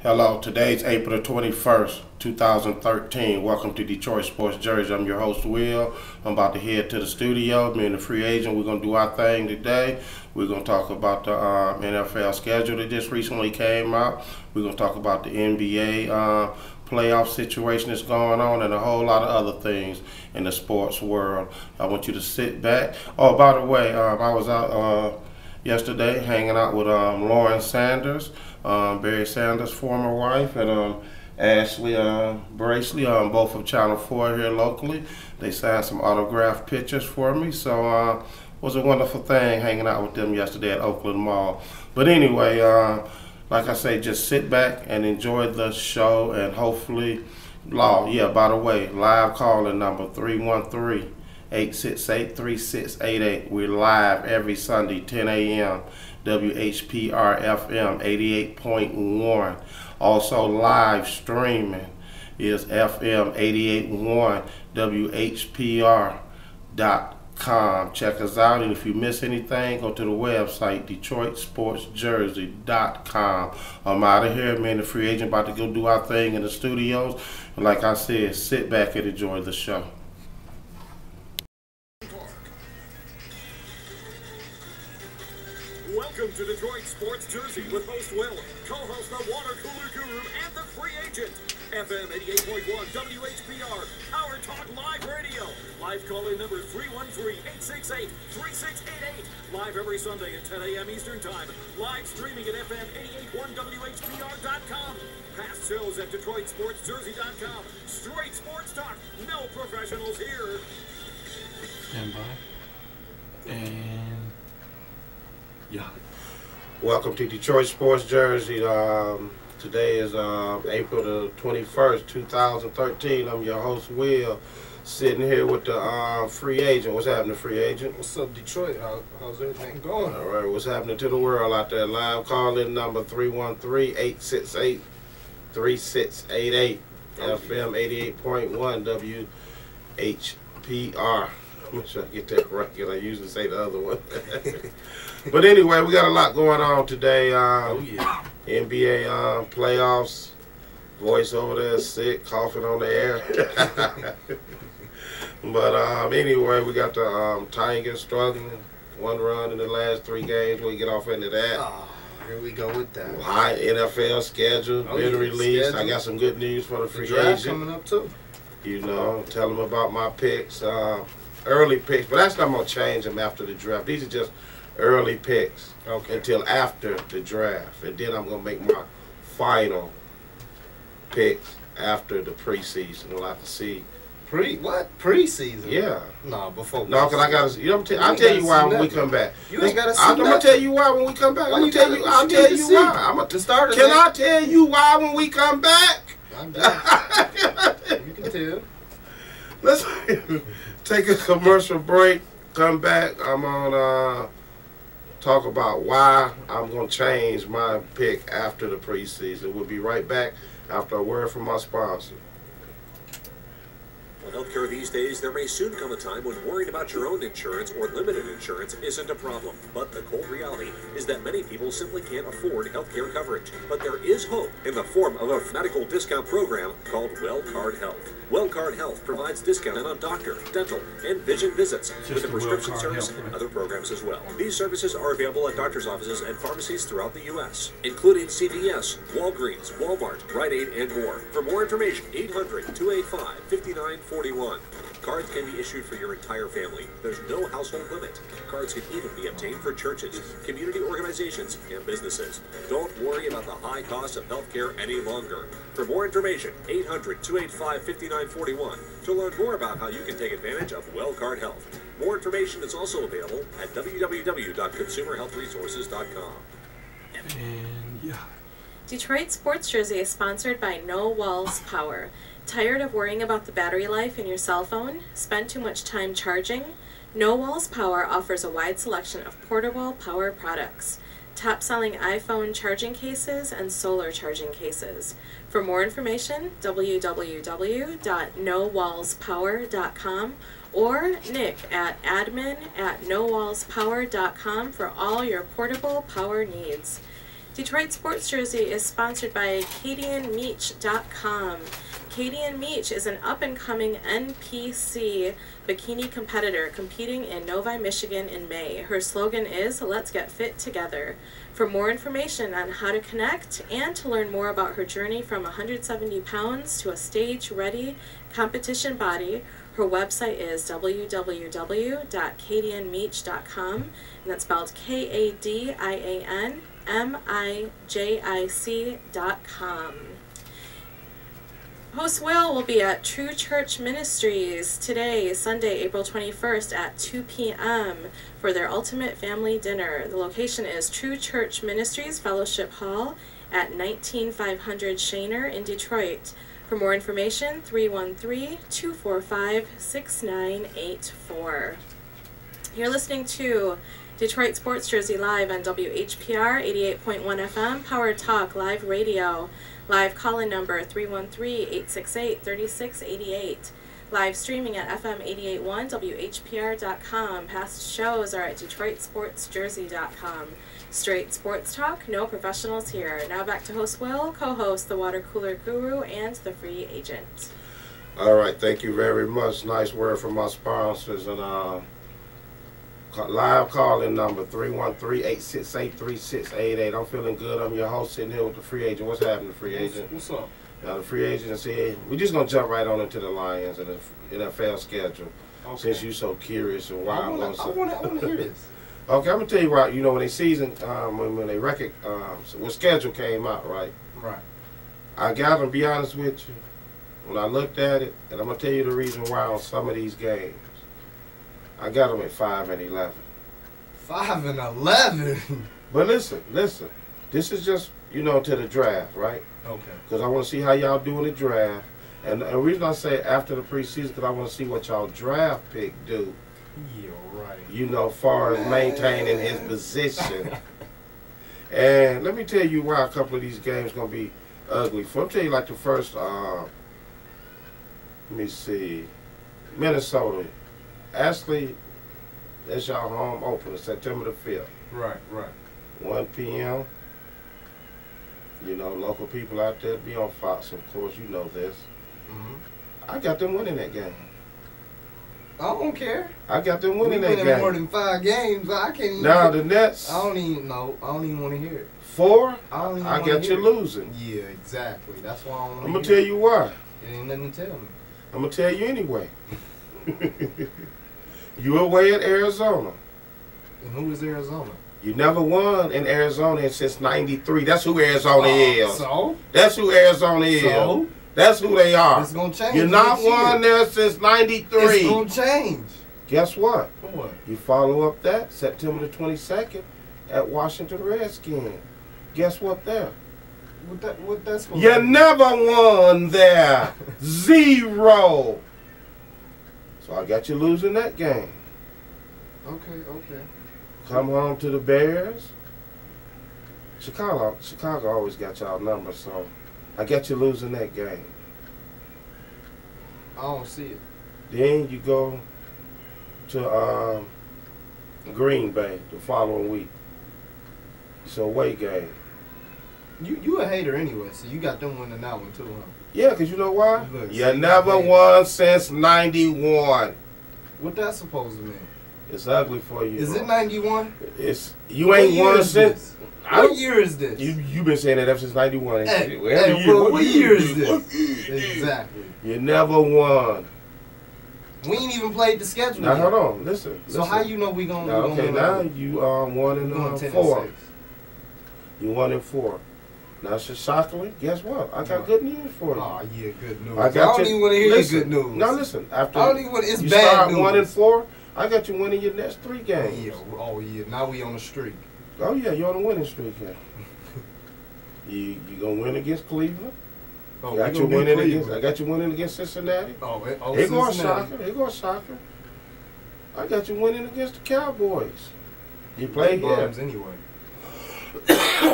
Hello, today's April the 21st, 2013. Welcome to Detroit Sports Jersey. I'm your host, Will. I'm about to head to the studio. Me and the free agent, we're going to do our thing today. We're going to talk about the NFL schedule that just recently came out. We're going to talk about the NBA playoff situation that's going on and a whole lot of other things in the sports world. I want you to sit back. Oh, by the way, I was out yesterday hanging out with Lauren Sanders, Barry Sanders' former wife, and Ashley Bracely, both of Channel 4 here locally. They signed some autographed pictures for me, so it was a wonderful thing hanging out with them yesterday at Oakland Mall. But anyway, like I say, just sit back and enjoy the show, and hopefully, by the way, live calling number 313-868-3688. We're live every Sunday, 10 a.m., WHPR FM 88.1. Also live streaming is FM 88.1, WHPR.com. Check us out, and if you miss anything, go to the website, DetroitSportsJersey.com. I'm out of here. Me and the free agent about to go do our thing in the studios. And like I said, sit back and enjoy the show. Welcome to Detroit Sports Jersey with host Will, co-host the Water Cooler Guru, and the free agent. FM 88.1 WHPR, Our Talk Live Radio. Live call-in number 313-868-3688. Live every Sunday at 10 a.m. Eastern Time. Live streaming at FM 881WHPR.com. Past shows at DetroitSportsJersey.com. Straight sports talk, no professionals here. Stand by. And yeah. Welcome to Detroit Sports Jersey. Today is April the 21st, 2013. I'm your host, Will, sitting here with the free agent. What's happening, free agent? What's up, Detroit? How's everything going? All right, what's happening to the world out there? Live call-in number 313-868-3688. FM 88.1 WHPR. I'm sure I get that right because I usually say the other one. But anyway, we got a lot going on today. NBA playoffs. Voice over there is sick, coughing on the air. But anyway, we got the Tigers struggling. One run in the last 3 games. We'll get off into that. Oh, here we go with that. High NFL schedule been released. Schedule. I got some good news for the free Draft agent. coming up too. You know, tell them about my picks. Early picks, but that's not going to change them after the draft. These are just early picks until after the draft. And then I'm going to make my final picks after the preseason. We'll have to see. Preseason? Yeah. No, before. No, because I got to, I'll tell you why when we come back. You ain't got to see I'm going to tell you why when we come back. I'll tell you why. Can I tell you why when we come back? I'm done. You can tell. Let's take a commercial break, come back. I'm going to talk about why I'm going to change my pick after the preseason. We'll be right back after a word from my sponsor. Well, healthcare these days, there may soon come a time when worrying about your own insurance or limited insurance isn't a problem. But the cold reality is that many people simply can't afford healthcare coverage. But there is hope in the form of a medical discount program called WellCard Health. WellCard Health provides discount on doctor, dental, and vision visits with a prescription service and other programs as well. These services are available at doctor's offices and pharmacies throughout the U.S., including CVS, Walgreens, Walmart, Rite Aid, and more. For more information, 800-285-5941. Cards can be issued for your entire family. There's no household limit. Cards can even be obtained for churches, community organizations, and businesses. Don't worry about the high cost of healthcare any longer. For more information, 800-285-5941 to learn more about how you can take advantage of WellCard Health. More information is also available at www.consumerhealthresources.com. And yeah. Detroit Sports Jersey is sponsored by No Walls Power. Tired of worrying about the battery life in your cell phone? Spent too much time charging? No Walls Power offers a wide selection of portable power products. Top-selling iPhone charging cases and solar charging cases. For more information, www.nowallspower.com or Nick at admin@nowallspower.com for all your portable power needs. Detroit Sports Jersey is sponsored by CadianMeach.com. Cadian Meach is an up-and-coming NPC bikini competitor competing in Novi, Michigan in May. Her slogan is, "Let's get fit together." For more information on how to connect and to learn more about her journey from 170 pounds to a stage-ready competition body, her website is www.cadianmeach.com, and that's spelled KADIANMIJIC.com. Host will be at True Church Ministries today, Sunday, April 21st at 2 p.m. for their Ultimate Family Dinner. The location is True Church Ministries Fellowship Hall at 19500 Shaner in Detroit. For more information, 313-245-6984. You're listening to Detroit Sports Jersey live on WHPR 88.1 FM, Power Talk Live Radio. Live call-in number 313-868-3688. Live streaming at FM 88.1 WHPR.com. Past shows are at DetroitSportsJersey.com. Straight sports talk, no professionals here. Now back to host Will, co-host the Water Cooler Guru, and the Free Agent. All right, thank you very much. Nice word from our sponsors. And live call-in number 313-868-3688. I'm feeling good. I'm your host sitting here with the Free Agent. What's happening, Free Agent? What's up? Now, the Free Agent said, we're just going to jump right on into the Lions and the NFL schedule. Okay. Since you're so curious and why I want to hear this. Okay, I'm going to tell you right, you know, when they season, when they record, when schedule came out, right? Right. I got to be honest with you, when I looked at it, and I'm going to tell you the reason why on some of these games, I got them at 5-11. 5-11? But listen, this is just, you know, to the draft, right? Okay. Because I want to see how y'all do in the draft. And the reason I say after the preseason, because I want to see what y'all draft pick do. Yeah, right. You know, far as maintaining his position. And let me tell you why a couple of these games going to be ugly. For I'll tell you like the first, let me see, Minnesota. Actually, that's y'all home opener, September the 5th. Right. 1 p.m. You know, local people out there be on Fox, of course, you know this. Mm-hmm. I got them winning that game. I don't care. I got them winning that winning game. more than 5 games. I can't even. Now the Nets. I don't even know. I don't even want to hear it. 4. I don't even I wanna got you hear it. losing. Yeah, exactly. That's why I don't want to. I'm gonna tell you why. It ain't nothing to tell me. I'm gonna tell you anyway. You away at Arizona. And who is Arizona? You never won in Arizona since '93. That's who Arizona is. So? That's who Arizona is. So? That's who they are. It's gonna change. You're not next year. won there since '93. It's gonna change. Guess what? What? You follow up that September the 22nd at Washington Redskins. Guess what there? What that's supposed You to mean? never won there. 0. So I got you losing that game. Okay. Come home to the Bears. Chicago always got y'all numbers, so I got you losing that game. I don't see it. Then you go to Green Bay the following week. It's a away game. You a hater anyway, so you got them winning that one too, huh? Yeah, because you know why? Look, You see, never hey. won since '91. What that's supposed to mean? It's ugly for you. Is bro. it 91? You ain't won since. What year is this? You been saying that ever since '91. Hey, Every what year is this? What year? Exactly. You never won. We ain't even played the schedule Now yet. hold on, listen. So how you know we gonna? Now, we okay, gonna now win? you 1 We going and 10 4. and 6. You 1 and 4. Now, shockingly, guess what? I got good news for you. Oh yeah, good news. I got don't you. even want to hear Listen, your good news. Now listen, after I don't even want. It's you bad start news. 1 and 4, I got you winning your next 3 games. Yeah. Oh yeah. Now we on a streak. Oh yeah, you're on a winning streak here. you gonna win against Cleveland. Oh, I got you winning against. I got you winning against Cincinnati. Here goes soccer. Here goes soccer. I got you winning against the Cowboys. You play here. Anyway.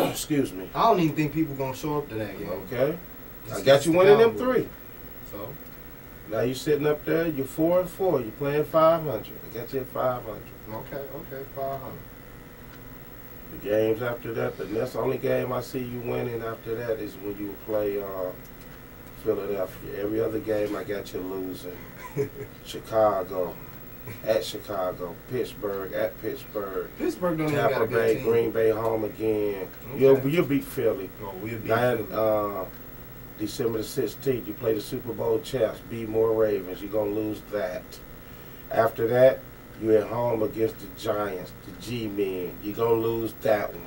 Excuse me. I don't even think people gonna show up to that game. Okay. It's I got against you the winning them Cowboys. 3. So Now you sitting up there. You're 4 and 4. You're playing 500. I got you at 500. okay, 500. The games after that, but that's the only game I see you winning after that is when you play Philadelphia. Every other game I got you losing. Chicago, at Chicago. Pittsburgh, at Pittsburgh. Pittsburgh don't even got Tampa a good Bay, team. Green Bay, home again. Okay. You'll beat Philly. Oh, we'll beat Then, Philly. December the 16th, you play the Super Bowl champs, B-More Ravens. You're going to lose that. After that, you're at home against the Giants, the G-Men. You're going to lose that one.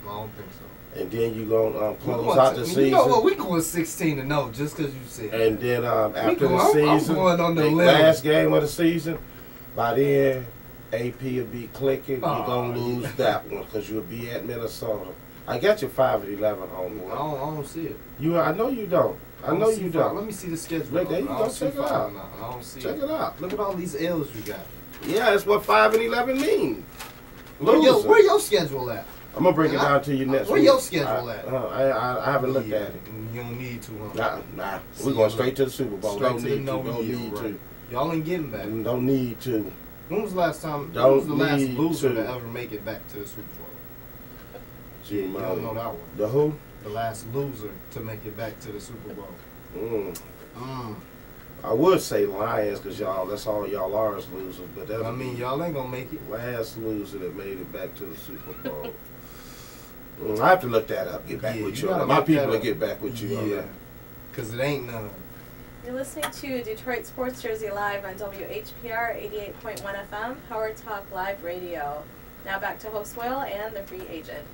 I don't think so. And then you're going to close out the season. You know what? We going 16-0 just because you said. And then after the I'm season, going on the the limb. last game of the season, by then, AP will be clicking. You're going to lose that one because you'll be at Minnesota. I got you 5-11, homeboy. I don't see it. I know you don't. I know you don't. Let me see the schedule. Look, there you I go. don't see Check it five out. now. I don't see Check it out. Look at all these L's you got. Yeah, that's what 5-11 mean. Where your schedule at? I'm gonna bring it down to you next week. Where your schedule at? I haven't looked at it. You don't need to, huh? Nah. We're going straight to the Super Bowl. Straight Don't to the need to. no Don't year, need right. to. Y'all ain't getting back. Don't need to. When was the last time? Don't When was the last need loser to. to ever make it back to the Super Bowl? Gee, You don't know that one. The who? The last loser to make it back to the Super Bowl. I would say Lions because that's all y'all are is losers. But that's I mean, y'all ain't gonna make it. last loser that made it back to the Super Bowl. I have to look that up. Get back Yeah, with you you. gotta My look people that will up. get back with you on Yeah, that. because it ain't none. You're listening to Detroit Sports Jersey Live on WHPR 88.1 FM, Power Talk Live Radio. Now back to host Will and the free agent.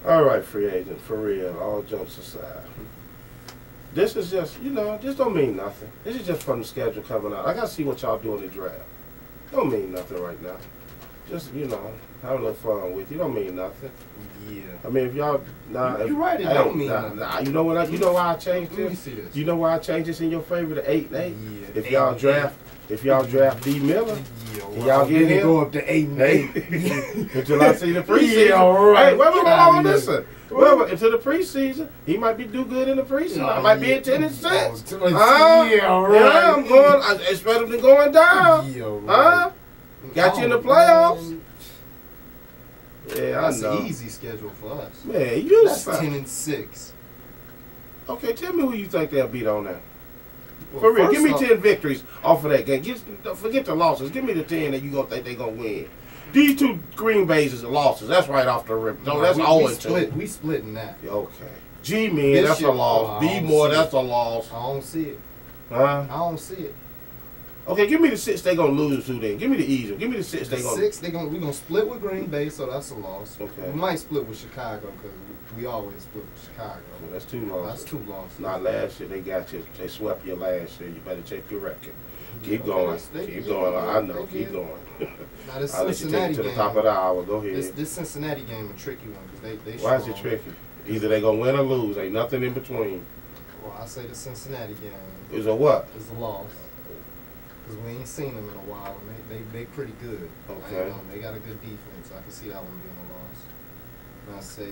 All right, free agent, for real, all jokes aside. This is just, this don't mean nothing. This is just from the schedule coming out. I got to see what y'all do in the draft. Don't mean nothing right now. Just, have a little fun with you. Don't mean nothing. Yeah. I mean, if y'all, You're right, it don't mean nothing. You know what? You know why I changed Let me this? see this. You know why I changed this in your favor to 8-8? Yeah, If y'all draft D Miller, Yeah, y'all get then it him? go up to 8-8. Hey, until I see the preseason. Yeah, all right. Hey, wait, Get outta here. listen. Well, until the preseason, he might do good in the preseason. I might be at 10-6. Yeah, all right. Yeah, I'm going. It's better than going down. Yeah, right. Huh? Got you in the playoffs. Yeah, That's I know. an easy schedule for us. Man, you That's suck. 10-6. Okay, tell me who you think they'll beat on that. Well, For real, first give me off- 10 victories off of that game. Forget the losses. Give me the 10 that you gonna think they gonna win. These two Green Bays is the losses. That's right off the rip. No, that's all we split. We splitting that. Okay. G-Men, that's a Bishop, loss. I don't B-More, see that's it. a loss. I don't see it. Huh? I don't see it. Okay, give me the 6 they gonna lose to then. Give me the easy. Give me the 6 The they gonna. 6, we gonna split with Green Bay, so that's a loss. Okay. We might split with Chicago because we always split with Chicago. Well, that's 2 losses. That's 2 losses. Not last year. They got you. They swept you last year. You better check your record. Keep Okay, going. they- Keep yeah, going. I know. they Keep did. going. Now this I'll let you take Cincinnati it to the game. top of the hour. Go ahead. This Cincinnati game a tricky one because they Why is it strong. tricky? Either they gonna win or lose. Ain't nothing in between. Well, I say the Cincinnati game Is a what? is a loss because we ain't seen them in a while and they pretty good. Okay. They got a good defense. I can see that one being a loss. And I say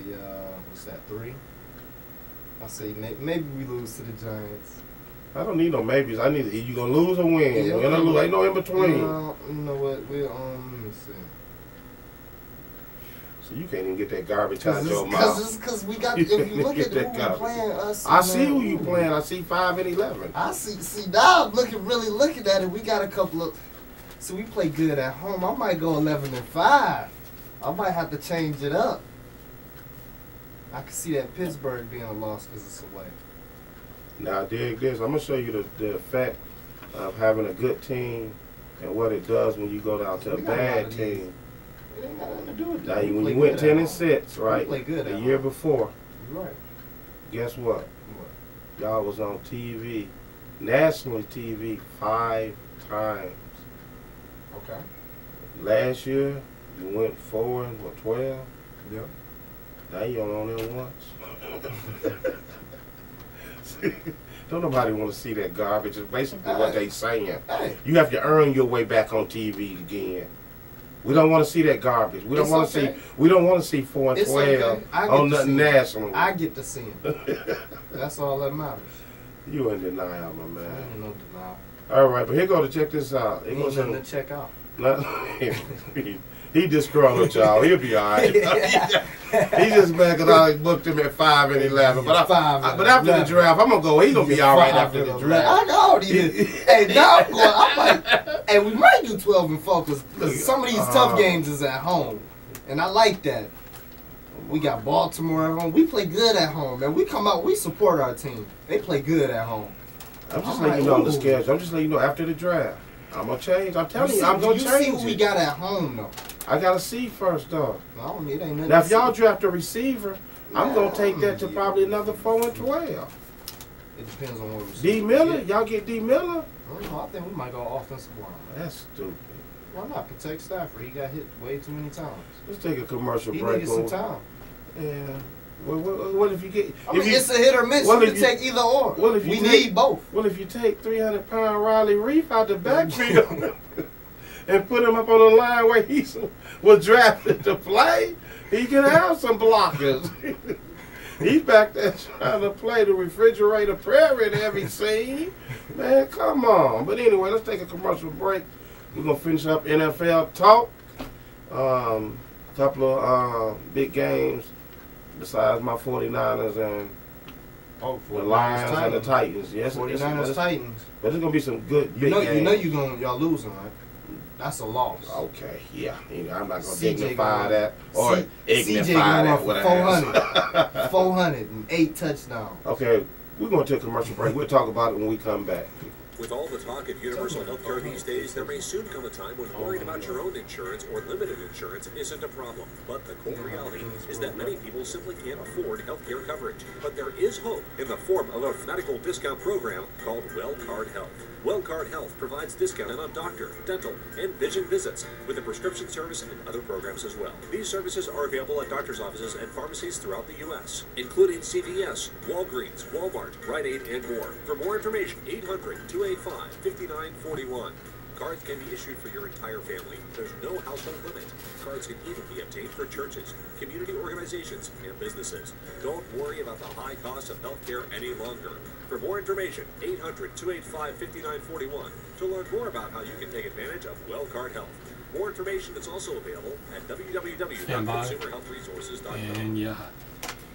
what's that 3? I say maybe we lose to the Giants. I don't need no maybes. I need you gonna lose or win. Yeah, Win or lose. Ain't no in between. You know what? We'll let me see. So you can't even get that garbage out your mouth. Because we got. You If you can't look get at that who we garbage. playing, us. I see who you playing. I see 5-11. I see. See now, I'm really looking at it. We got a couple of. So we play good at home. I might go 11-5. I might have to change it up. I can see that Pittsburgh being a loss because it's away. Now dig this. I'm gonna show you the effect of having a good team and what it does when you go down to a We got a lot bad of these. team. It ain't got nothing to do with Now that. We when play you went good at 10-6, home. right? We play good the at year home. before, You're right. guess what? What? Y'all was on TV, nationally TV 5 times. Okay. Last year, you went 4-12. Yeah. Now you only on there once. Don't nobody want to see that garbage. It's basically what they saying. Hey. You have to earn your way back on TV again. We don't want to see that garbage. We don't It's want to okay. see. We don't want to see 4-12 It's okay. I get on to nothing see it. national. I get to see him. That's all that matters. You in denial, my I man. ain't no denial. All right, but here go to check this out. It Ain't goes nothing in. to check out. He disgruntled y'all. He'll be all right. He just mad because I booked him at 5 and 11. But after the 11. draft, I'm gonna go. He gonna be all right after the draft. I already did. Hey, now I'm going. I'm like, hey, we might do 12 and 4 because some of these tough games is at home, and I like that. We got Baltimore at home. We play good at home, man. We come out, we support our team. They play good at home. I'm just letting you know the schedule. I'm just letting you know after the draft. I'm gonna change. I'm telling you, I'm gonna change. You see what we got at home, though. I gotta see first, though. No, it ain't nothing. Now, if y'all draft a receiver, I'm gonna take that to probably another 4 and 12. It depends on what we D. Miller, y'all get D. Miller. I don't know. I think we might go offensive line. That's stupid. Why not protect Stafford? He got hit way too many times. Let's take a commercial He break. needed some time. Yeah. What if you get? I mean, it's a hit or miss. You can take either or. We need both. Well, if you take 300-pound Riley Reef out the backfield and put him up on the line where he was drafted to play, he can have some blockers. He's back there trying to play the refrigerator prairie in every scene. Man, come on. But anyway, let's take a commercial break. We're going to finish up NFL talk. Couple of big games besides my 49ers and the Lions and the Titans. Yes, 49ers, Titans. But there's going to be some good big games. You know y'all losing, right? That's a loss. Okay, yeah. I'm not going to CJ dignify that or ignify that with 400. 408 touchdowns. Okay, we're going to take a commercial break. We'll talk about it when we come back. With all the talk of universal health care these days, there may soon come a time when worrying about your own insurance or limited insurance isn't a problem. But the cold reality is that many people simply can't afford health care coverage. But there is hope in the form of a medical discount program called WellCard Health. WellCard Health provides discount on doctor, dental, and vision visits with a prescription service and other programs as well. These services are available at doctor's offices and pharmacies throughout the U.S., including CVS, Walgreens, Walmart, Rite Aid, and more. For more information, 800-285-5941. Cards can be issued for your entire family. There's no household limit. Cards can even be obtained for churches, community organizations, and businesses. Don't worry about the high cost of health care any longer. For more information, 800-285-5941 to learn more about how you can take advantage of WellCard Health. More information is also available at www.consumerhealthresources.com. And yeah.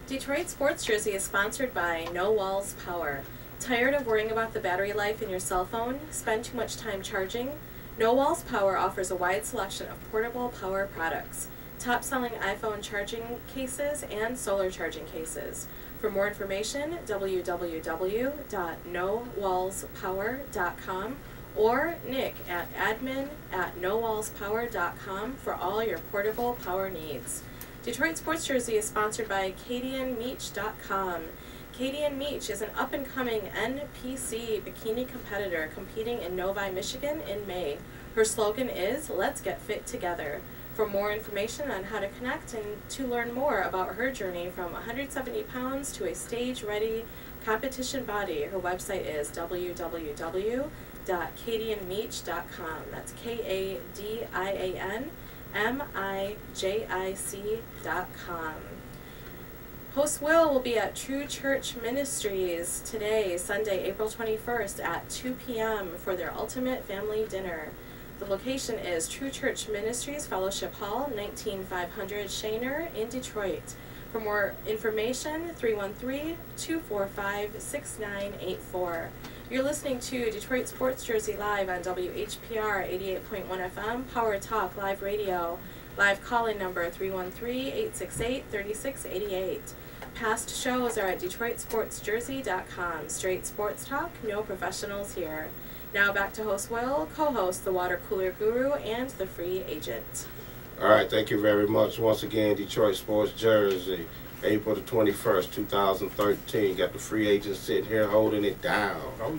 Detroit Sports Jersey is sponsored by No Walls Power. Tired of worrying about the battery life in your cell phone? Spend too much time charging? No Walls Power offers a wide selection of portable power products, top-selling iPhone charging cases, and solar charging cases. For more information, www.nowallspower.com or Nick at admin@nowallspower.com for all your portable power needs. Detroit Sports Jersey is sponsored by CadianMeach.com. Cadian Meach is an up-and-coming NPC bikini competitor competing in Novi, Michigan in May. Her slogan is, "Let's get fit together." For more information on how to connect and to learn more about her journey from 170 pounds to a stage-ready competition body, her website is www.cadianmeach.com. That's KADIANMIJIC.com. Host Will be at True Church Ministries today, Sunday, April 21st at 2 p.m. for their ultimate family dinner. The location is True Church Ministries Fellowship Hall, 19500 Shaner in Detroit. For more information, 313-245-6984. You're listening to Detroit Sports Jersey live on WHPR 88.1 FM, Power Talk Live Radio. Live call-in number 313-868-3688. Past shows are at DetroitSportsJersey.com. Straight sports talk, no professionals here. Now back to host Will, co-host the Water Cooler Guru, and the Free Agent. All right, thank you very much. Once again, Detroit Sports Jersey, April the 21st, 2013. Got the Free Agent sitting here holding it down. Oh,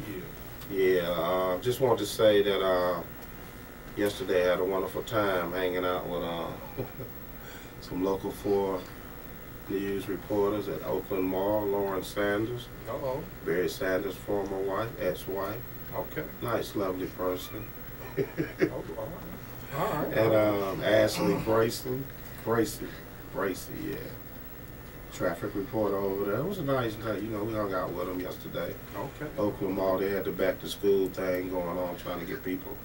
yeah. Yeah, just wanted to say that yesterday I had a wonderful time hanging out with some local 4 news reporters at Oakland Mall. Lauren Sanders, Barry Sanders' former wife, ex-wife. Okay. Nice, lovely person. All right. And Ashley Bracy, yeah. Traffic reporter over there. It was a nice night. You know, we hung out with them yesterday. Okay. Oakland Mall, they had the back to school thing going on, trying to get people,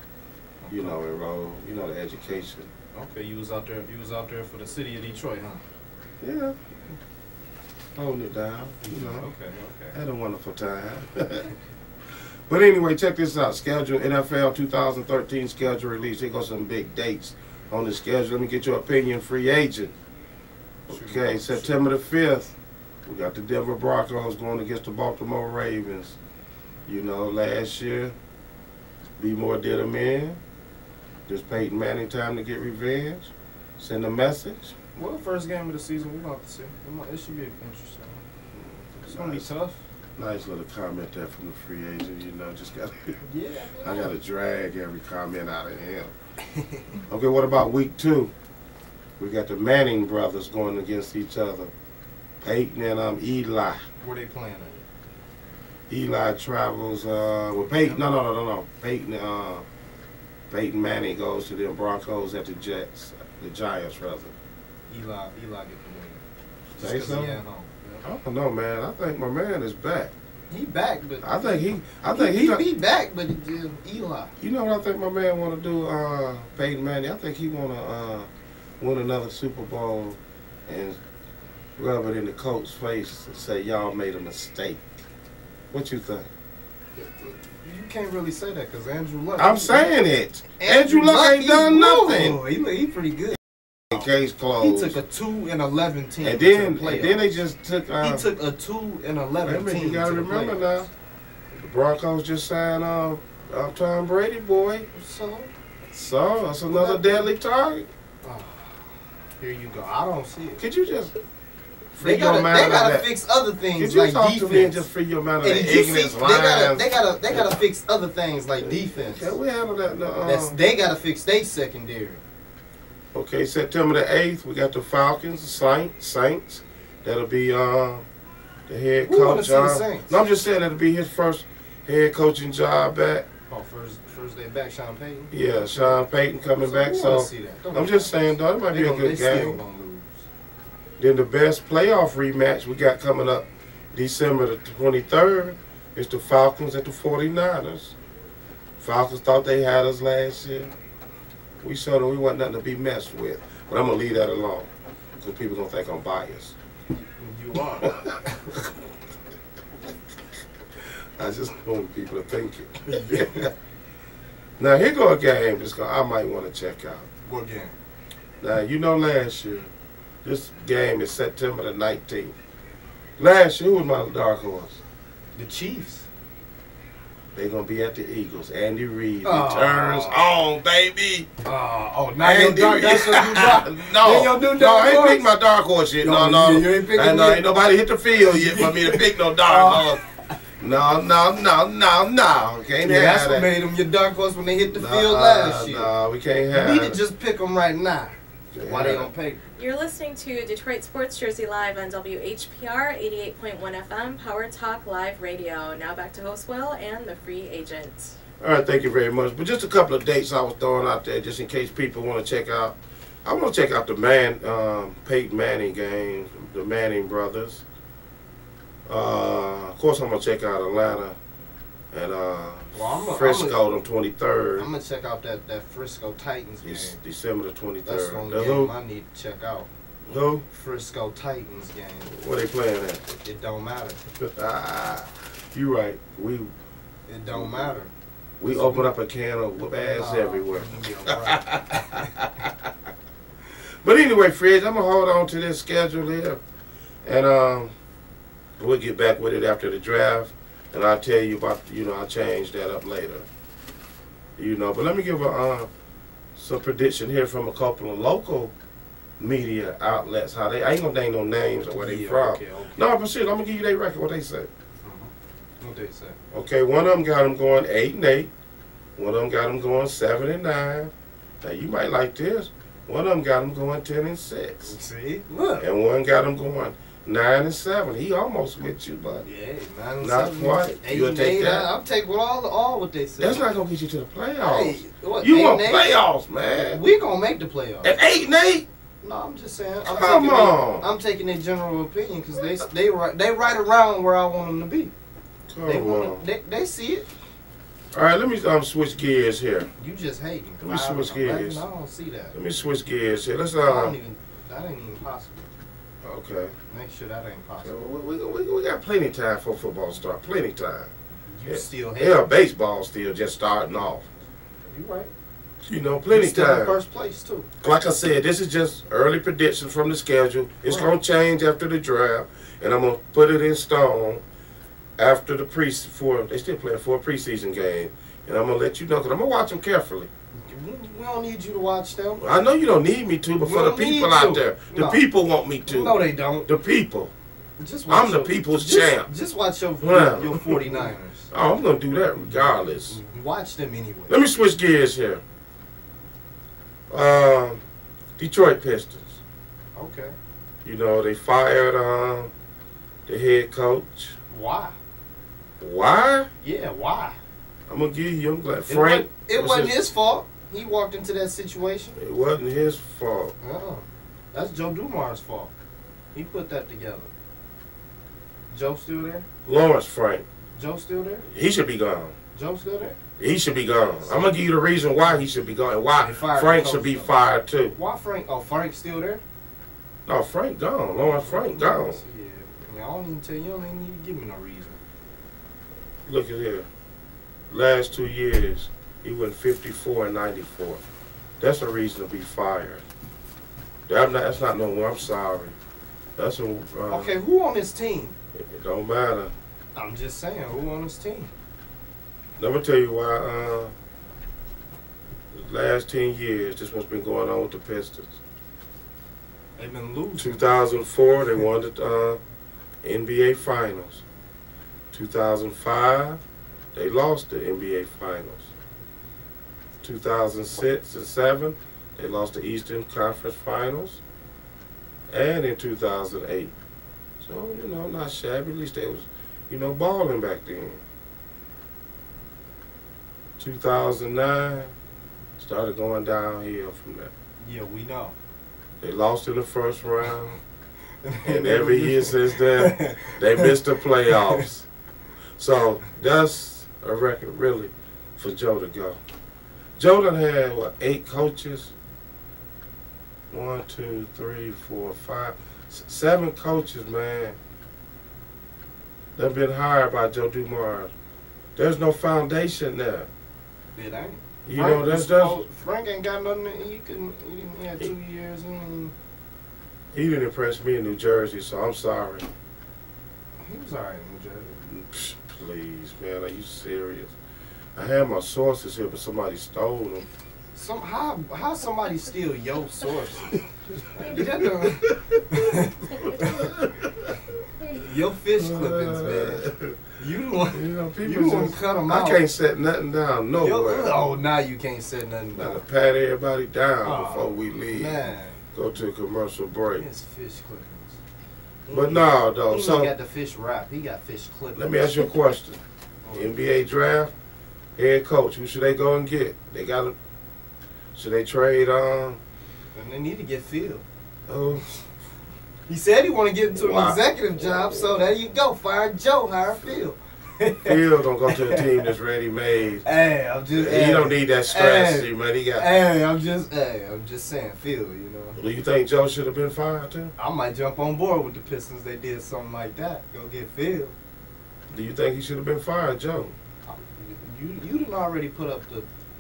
you know, enrolled, you know, the education. Okay, you was out there for the city of Detroit, huh? Yeah. Holding it down, you know. Okay. Had a wonderful time. But anyway, check this out. Schedule, NFL 2013 schedule release. Here goes some big dates on the schedule. Let me get your opinion, free agent. Okay, September the 5th, we got the Denver Broncos going against the Baltimore Ravens. You know, last year, Be More did them in. Just Peyton Manning time to get revenge. Send a message. Well, first game of the season, we're going to see. It should be interesting. It's going to be tough. Nice little comment there from the free agent, you know, just got Yeah. I got to drag every comment out of him. Okay, what about week 2? We got the Manning brothers going against each other. Peyton and Eli. Where they playing at? Eli travels with Peyton. No. Peyton Manning goes to the Broncos at the Giants rather. Eli get the win. Say so? He at home. I don't know, man. I think my man is back. He back, but I think he back, but Eli. You know what I think my man want to do, Peyton Manning? I think he want to win another Super Bowl and rub it in the coach's face and say, y'all made a mistake. What you think? You can't really say that because Andrew Luck. I'm saying it. Andrew Luck ain't done nothing. He pretty good. Case closed. He took a 2-11 team. And then they just took. He took a 2-11 team. You gotta remember now. The Broncos just signed Tom Brady, boy. So that's another deadly target. Oh, here you go. I don't see it. Could you just? They gotta fix other things. Could you like talk defense. to me and just free your mind of the ignorance lines? They gotta fix other things like defense. Can we handle that? They gotta fix their secondary. Okay, September the 8th, we got the Falcons, the Saints. That'll be the head coach. See the Saints? No, I'm just saying that'll be his first head coaching job back. Oh, first day back, Sean Payton. Yeah, Sean Payton coming back. So I'm just saying, though, it might be a good game. Then the best playoff rematch we got coming up December the 23rd is the Falcons at the 49ers. Falcons thought they had us last year. We showed them we wasn't nothing to be messed with. But I'm going to leave that alone because people going to think I'm biased. You are. I just want people to think it. Now, here go a game I might want to check out. What game? Now, you know last year, this game is September the 19th. Last year, who was my dark horse? The Chiefs. They're going to be at the Eagles. Andy Reid returns on, baby. Now that's your new dark. No, I ain't picked my dark horse yet. No. You ain't picking it? Ain't nobody hit the field yet for me to pick no dark horse. No. Can't have that's that. what made them your dark horse when they hit the field last year. No, we can't have You need to just pick them right now. Why they on paper? You're listening to Detroit Sports Jersey Live on WHPR 88.1 FM, Power Talk Live Radio. Now back to host Will and the free agent. All right, thank you very much. But just a couple of dates I was throwing out there just in case people want to check out. I want to check out the Peyton Manning game, the Manning brothers. Of course, I'm going to check out Atlanta and Frisco on 23rd. I'm going to check out that Frisco Titans game. December the 23rd. That's one game I need to check out. Who? Frisco Titans game. Where they playing at? It don't matter. You right. It don't matter. We open up a can of whoop ass everywhere. But anyway, Fred, I'm going to hold on to this schedule here. And we'll get back with it after the draft. And I'll tell you about, I'll change that up later. But let me give some prediction here from a couple of local media outlets. I ain't going to name no names or where they from. Okay. No, but shit, I'm going to give you their record, what they say. What they say? Okay, one of them got them going 8-8. One of them got them going 7-9. Now, you might like this. One of them got them going 10-6. See? Look. And one got them going 9-7. He almost with you, but yeah, 9-7. not quite. You'll take that. I'll take all what they say. That's not gonna get you to the playoffs. Hey, what, you want playoffs, man? We gonna make the playoffs. At 8-8? No, I'm just saying. I'm taking their general opinion because they right around where I want them to be. They see it. All right, let me switch gears here. You just hating. Let me switch gears. I don't see that. Let me switch gears here. Let's that ain't even possible. Okay. Make sure that ain't So possible. we got plenty of time for football to start. Plenty of time. You still have. Yeah, baseball still just starting off. You right. You know, plenty You of still in time. first place too. Like I said, this is just early prediction from the schedule. It's Right. gonna change after the draft, and I'm gonna put it in stone after the they still playing 4 preseason games, and I'm gonna let you know because I'm gonna watch them carefully. We don't need you to watch them. I know you don't need me to, but We for the don't need people out to. there, the No. people want me to. No, they don't. The people. Just watch I'm the your- people's just, champ. Just watch your Wow. your 49ers. Oh, I'm gonna do that regardless. Watch them anyway. Let me switch gears here. Detroit Pistons. Okay. You know, they fired the head coach. Why? Why? Yeah, why? I'm gonna give you. I'm glad Frank. It wasn't his fault. He walked into that situation. It wasn't his fault. That's Joe Dumars' fault. He put that together. Joe still there? Lawrence Frank. Joe still there? He should be gone. Joe still there? He should be gone. I'm gonna give you the reason why he should be gone and why They fired Frank the should be coach, though. fired too. Why Frank? Oh, Frank's still there? No, Frank gone. Lawrence Frank gone. Yeah. I mean, I don't even tell you. You don't even need to give me no reason. Look at here. Last 2 years, he went 54 and 94. That's a reason to be fired. That's not no. I'm sorry. That's a. Okay, who on this team? It don't matter. I'm just saying, who on this team? Let me tell you why. The last 10 years, this what's been going on with the Pistons. They've been losing. 2004, they won the NBA Finals. 2005, they lost the NBA Finals. 2006 and 7, they lost the Eastern Conference Finals. And in 2008. So, you know, not shabby. At least they was, you know, balling back then. 2009, started going downhill from that. Yeah, we know. They lost in the first round. And every year since then, they missed the playoffs. So that's a record, really, for Joe to go. Joe done had, what, 8 coaches? 1, 2, 3, 4, 5, 7 coaches, man. They've been hired by Joe Dumars. There's no foundation there. It ain't. You know, that's just. Frank ain't got nothing. He had 2 years. He didn't impress me in New Jersey, so I'm sorry. He was alright in New Jersey. Psh, please, man, are you serious? I had my sources here, but somebody stole them. How somebody steal your sources? Your fish clippings, man. You want to cut them out. I can't set nothing down nowhere. Oh, now you can't set nothing Gotta down. pat everybody down before we leave. Man, Go to a commercial break. it's fish clippings. But no, though. He So got the fish wrap. He got fish clippings. let me ask you a question. NBA draft, head coach, who should they go and get? They got to. Should they trade And they need to get Phil. Oh, He said he want to get into Wow. an executive job, so there you go. Fire Joe, hire Phil. Phil don't go to a team that's ready made. Hey, I'm just. He don't need that stress, Hey. man. He got. I'm just saying, Phil. You know, Do you think Joe should have been fired too? I might jump on board with the Pistons. They did something like that. Go get Phil. Do you think he should have been fired, Joe? You done already put up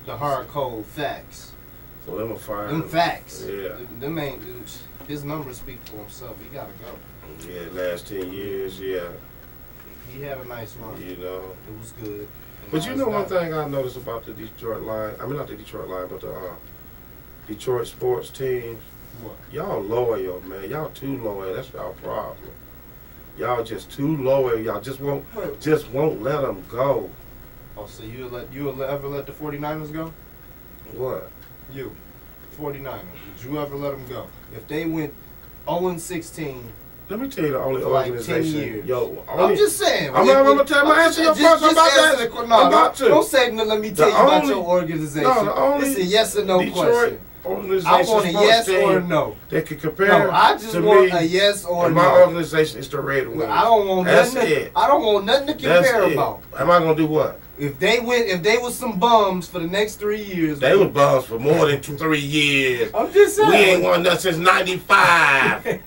the hard cold facts. So them a fire. Them facts. Yeah. Them ain't. His numbers speak for himself. He gotta go. Yeah, last 10 years, yeah. He had a nice run. You know. It was good. But you know one thing I noticed about the Detroit Lions, I mean not the Detroit Lions, but the Detroit sports teams, What? y'all loyal, man. Y'all too loyal. That's y'all problem. Y'all just too loyal. Y'all just won't let them go. Oh, so you'll ever let the 49ers go? What? You, 49ers. Would you ever let them go? If they went 0-16, Let me tell you the only For like 10 organization. years. Yo, I'm just saying. I'm not gonna tell my answer your question. I'm about to answer ask. the I'm about to. Don't say no. Let me tell The you about only- your organization. No, the only It's a yes or no Detroit question. organization I want a sports yes team or no. that could compare No, I just to want me, a yes or and no. my organization is the Red Wings. I don't want That's nothing. it. I don't want nothing to That's compare it. about. Am I gonna do what? If they was some bums for the next 3 years, They was bums for more than 3 years. I'm just saying. We ain't won nothing since '95.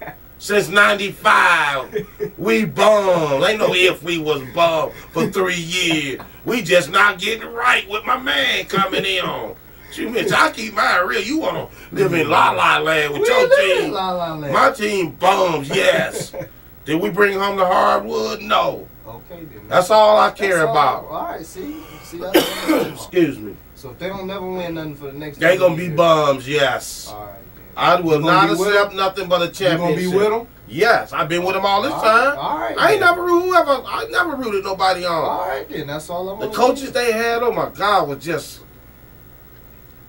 Since 95, we bummed. Ain't no if we was bummed for 3 years. We just not getting right with my man coming in on. You mentioned I keep mine real. You want to live in La La Land with your team. La La Land. My team bums, yes. Did we bring home the hardwood? No. Okay, then. That's all I care about. All right, see that's Excuse me. So if they don't never win nothing for the next, They gonna be bums, yes. All right. Then. I will not be with accept them? nothing but a championship. You gonna be with them? Yes, I've been with them all this All time. All right. I ain't then. I never rooted nobody on. All right, then. That's all I'm. The coaches they had, oh my God, was just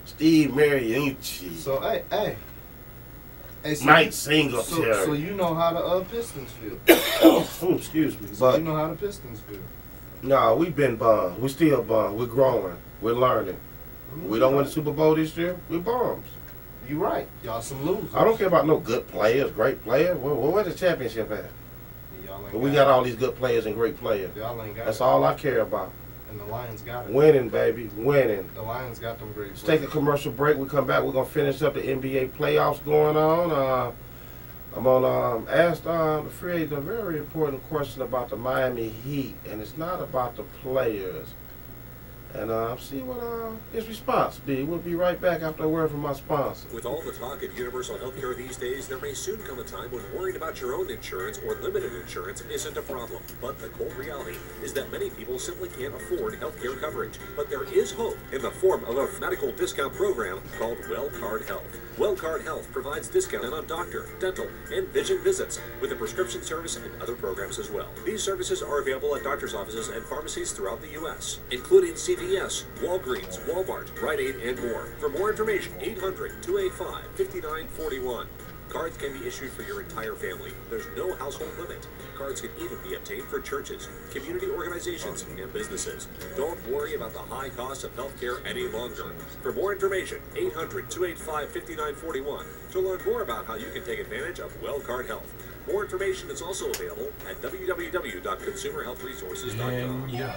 Steve Mariucci, So hey, so Mike Singletary. So you know how the Pistons feel. Excuse me, So but you know how the Pistons feel. no, we've been bums. We still bums. We're growing. We're learning. We don't win the Super Bowl this year. We're bums. You right. Y'all some losers. I don't care about no good players, great players. Where's the championship at? Y'all ain't But we got all these good players and great players. Y'all ain't got That's it. all I care about. And the Lions got it. Winning, baby, winning. The Lions got them great. Let's take a commercial break. We come back. We're gonna finish up the NBA playoffs going on. I'm gonna ask the free agent a very important question about the Miami Heat, and it's not about the players. And see what his response be. We'll be right back after a word from my sponsor. With all the talk of universal healthcare these days, there may soon come a time when worrying about your own insurance or limited insurance isn't a problem. But the cold reality is that many people simply can't afford healthcare coverage. But there is hope in the form of a medical discount program called WellCard Health. WellCard Health provides discount on doctor, dental, and vision visits with a prescription service and other programs as well. These services are available at doctor's offices and pharmacies throughout the U.S., including CVS, Walgreens, Walmart, Rite Aid, and more. For more information, 800-285-5941. Cards can be issued for your entire family. There's no household limit. Cards can even be obtained for churches, community organizations, and businesses. Don't worry about the high cost of healthcare any longer. For more information, 800-285-5941 to learn more about how you can take advantage of WellCard Health. More information is also available at www.consumerhealthresources.com. And yeah.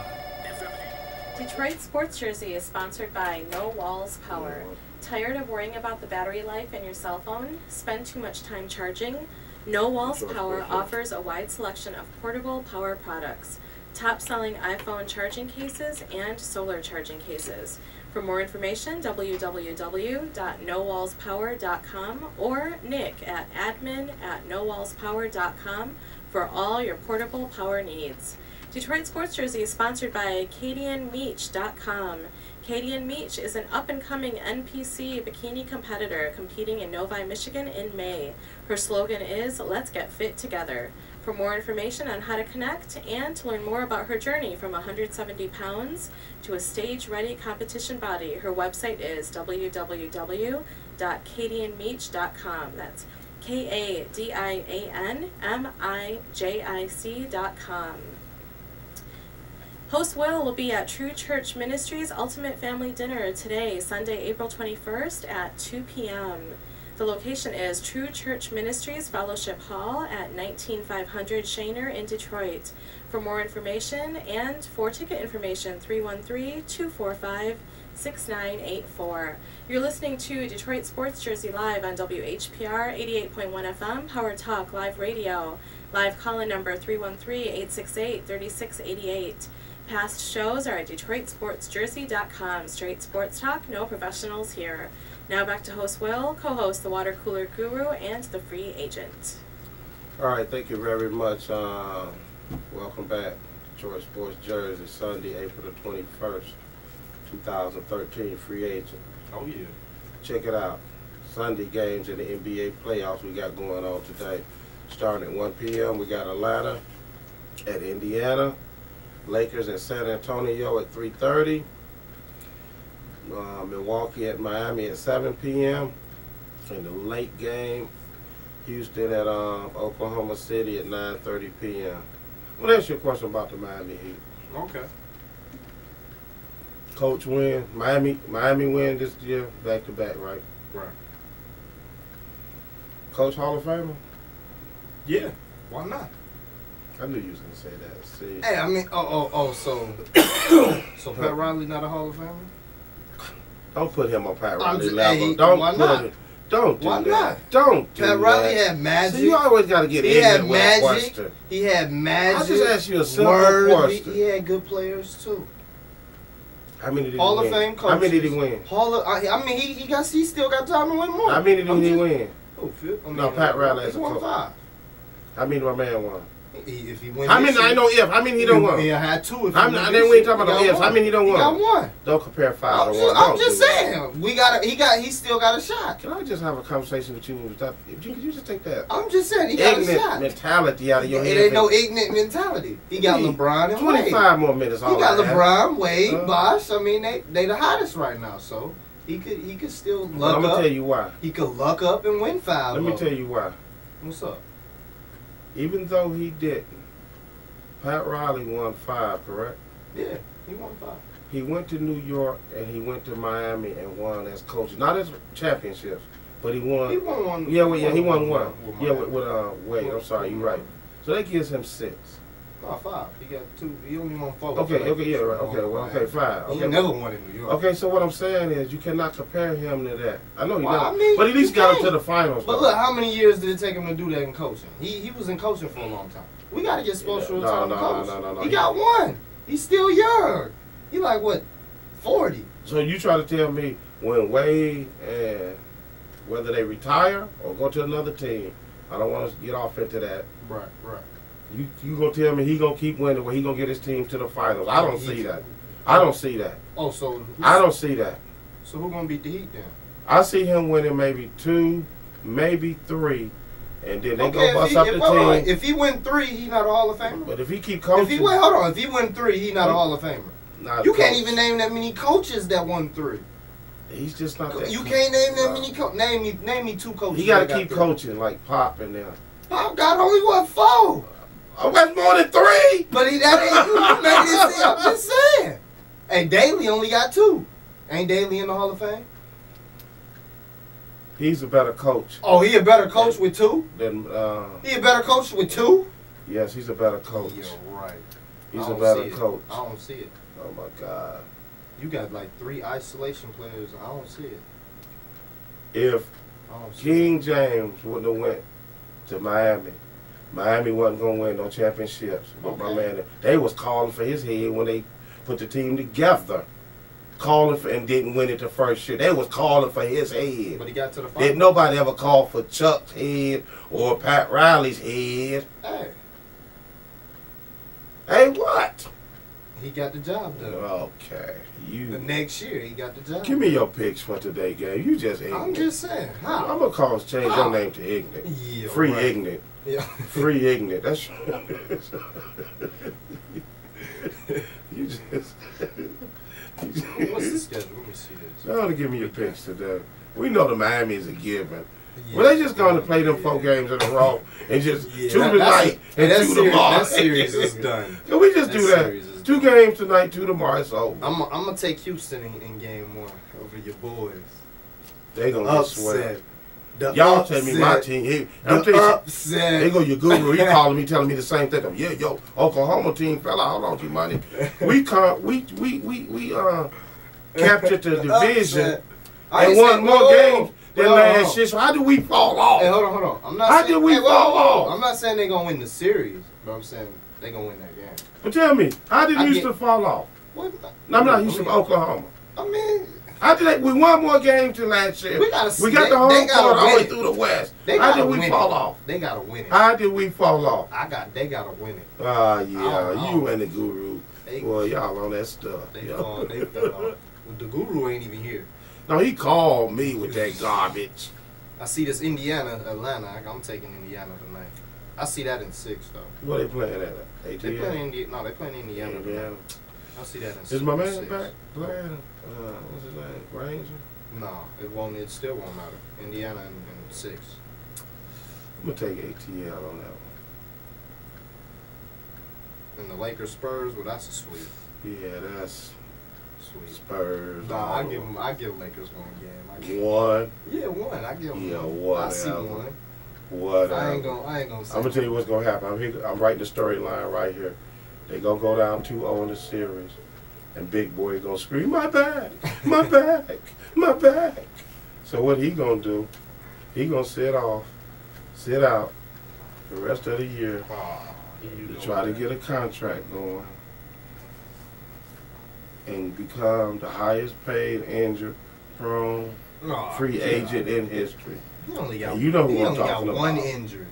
Detroit Sports Jersey is sponsored by No Walls Power. Tired of worrying about the battery life in your cell phone? Spend too much time charging? No Walls Power offers a wide selection of portable power products, top-selling iPhone charging cases, and solar charging cases. For more information, www.nowallspower.com or Nick at admin@nowallspower.com for all your portable power needs. Detroit Sports Jersey is sponsored by CadianMeach.com. Cadian Meach is an up-and-coming NPC bikini competitor competing in Novi, Michigan in May. Her slogan is, "Let's get fit together." For more information on how to connect and to learn more about her journey from 170 pounds to a stage-ready competition body, her website is www.cadianmeach.com. That's KADIANMIJIC.com. Host Will be at True Church Ministries Ultimate Family Dinner today, Sunday, April 21st at 2 p.m. The location is True Church Ministries Fellowship Hall at 19500 Shaner in Detroit. For more information and for ticket information, 313-245-6984. You're listening to Detroit Sports Jersey Live on WHPR 88.1 FM, Power Talk Live Radio. Live call-in number 313-868-3688. Past shows are at DetroitSportsJersey.com. Straight sports talk, no professionals here. Now back to host Will, co-host the Water Cooler Guru, and the Free Agent. All right, thank you very much. Welcome back. Detroit Sports Jersey, Sunday, April the 21st, 2013, Free Agent. Oh, yeah. Check it out. Sunday games in the NBA playoffs we got going on today. Starting at 1 p.m., we got Atlanta at Indiana. Lakers at San Antonio at 3:30. Milwaukee at Miami at 7 p.m. In the late game, Houston at Oklahoma City at 9:30 p.m. Well, that's your question about the Miami Heat. Okay. Coach win. Miami win this year, back to back, right? Right. Coach Hall of Famer? Yeah. Why not? I knew you was gonna say that. See. Hey, I mean, so Pat Riley not a Hall of Famer? Don't put him on Pat I'm Riley just- level. hey, Don't why put not? him. Don't do Why that. not? Don't do Pat Riley that. had Magic. So you always got to get He had ignorant with a Magic. question. He had Magic. I just asked you a simple Worthy. question. He had good players too. How many did he Hall win? of Fame coaches. How many did he win? I mean, he still got time to win more. How many did he win? Oh, Phil. I mean, No, Pat Riley as he a won coach. 5. How many my man won? If he wins How many? I know if. How many he don't won? Yeah, had 2. If Then we ain't talking about no ifs. How many he don't He won? got 1. Don't compare 5 to 1. I'm just saying. He still got a shot. Can I just have a conversation with you? Could you just take that I'm just saying, he got a ignorant shot. mentality out of your head? It ain't no ignorant mentality. He got LeBron and 25 Wade. more minutes. He got LeBron, Wade, Uh-huh. Bosh. I mean, they the hottest right now. So he could still luck I'm gonna up. tell you why. He could luck up and win 5. Let me tell you why. What's up? Even though he didn't, Pat Riley won 5, correct? Yeah, he won 5. He went to New York and he went to Miami and won as coach. Not as championships, but he won. He won 1. Yeah, he won 1. Yeah, Miami. with Wade. I'm sorry, you're right. So that gives him 6. No, 5. He got 2. He only won 4. Okay, yeah, right. Okay, 5. He Okay. never won in New York. Okay, so what I'm saying is you cannot compare him to that. I know he Well, doesn't, I mean, but at least you got him can't. to the finals. But though. look, how many years did it take him to do that in coaching? He was in coaching for a long time. We got to get Spoelstra No, a time to no, coach. no. He got 1. He's still young. He like, what, 40? So you try to tell me when Wade and whether they retire or go to another team, I don't want to get off into that. Right. You gonna tell me he gonna keep winning where he gonna get his team to the finals? I don't see that. I don't see that. Oh, so I don't see that. So who gonna beat the Heat then? I see him winning maybe 2, maybe 3, and then they Okay, go bust up the hold on. team. If he win 3, he not a Hall of Famer. But if he keep If coaching, he win 3, he not a Hall of Famer. not You a can't coach. even name that many coaches that won 3. He's just not that. You coach. can't name that No. many. Name me 2 coaches. He got that to keep 3. coaching like Pop and them. Pop got only what 4. Oh, that's more than 3. But that ain't you making it seem. I'm just saying. Hey, Daly only got 2. Ain't Daly in the Hall of Fame? He's a better coach Oh, he a better coach with 2? than. He a better coach with 2? Yes, he's a better coach. You're right. He's I a don't better see it. coach. I don't see it. Oh my God! You got like 3 isolation players. I don't see it. If I don't see King James wouldn't have went to Miami, Miami wasn't gonna win no championships. But my Okay. man, they was calling for his head when they put the team together, calling for and didn't win it the first year. They was calling for his it. head. But he got to the final. Did nobody ever call for Chuck's head or Pat Riley's head? Hey, Hey, what? he got the job done. Okay, The you next year, he got the job. give me your picks for today, game. You just ignorant. I'm just saying. How? I'm gonna change How? your name to ignorant. Yeah, Free right. ignorant. Yeah. Free ignorant. That's you just. What's the schedule? Let me see this. You ought to give me your picks today. We know the Miami is a given. Yeah. Well, they just going to play them 4 games in a row and just 2 tonight and 2 tomorrow. That series is done. Can we just do that? series is 2 done. games tonight, 2 tomorrow. It's over. I'm gonna take Houston in game 1 over your boys. They gonna get swept. Upset. The Y'all upset. tell me my team. I'm The telling you, upset. they go your guru. He calling me, telling me the same thing. Yeah, yo, Oklahoma team fell out. Hold on, G-Money. We captured the division Upset. I and ain't won saying- more whoa, games than whoa, last whoa. year. So how do we fall off? Hey, hold on. I'm not How saying, did we hey, whoa, fall whoa, whoa. off? I'm not saying they're gonna win the series, but I'm saying they're gonna win that game. But tell me, how did I Houston get- fall off? What? No, I'm not Houston, Oklahoma. I mean, How did they? We won more games than last year. We gotta see- We got they- the home they gotta court all the win way it. through the West. they How gotta did we win fall it. off? They gotta win it. How did we fall off? They gotta win it. Ah, I yeah, don't you know. and the guru. They, Boy, y'all on that stuff. they Yeah. fell off. Well, the guru ain't even here. No, he called me with that garbage. I see this Indiana, Atlanta. I'm taking Indiana tonight. I see that in 6 though. What they playing at? They ATL? playing Indiana. No, they playing Indiana. Indiana. Tonight. I see that in 6. Is my man 6. back playing? What's his name? Ranger? No, it won't. It still won't matter. Indiana in 6. I'm gonna take ATL on that And the Lakers Spurs. Well, that's a sweep. one. Yeah, that's Sweep. Spurs. Nah, I give Lakers 1 game. I give, One. yeah, 1. I give them Yeah, 1. I see whatever. 1. What? I ain't gonna say. I'm gonna tell you what's gonna happen. I'm writing the storyline right here. They gonna go down 2-0 in the series, and Big Boy gonna scream, "My back, my back, my back." So what he gonna do? He gonna sit out the rest of the year to try to get a contract going and become the highest paid injured prone free agent in history. He only got, and you know who he I'm only got talking one about. injury.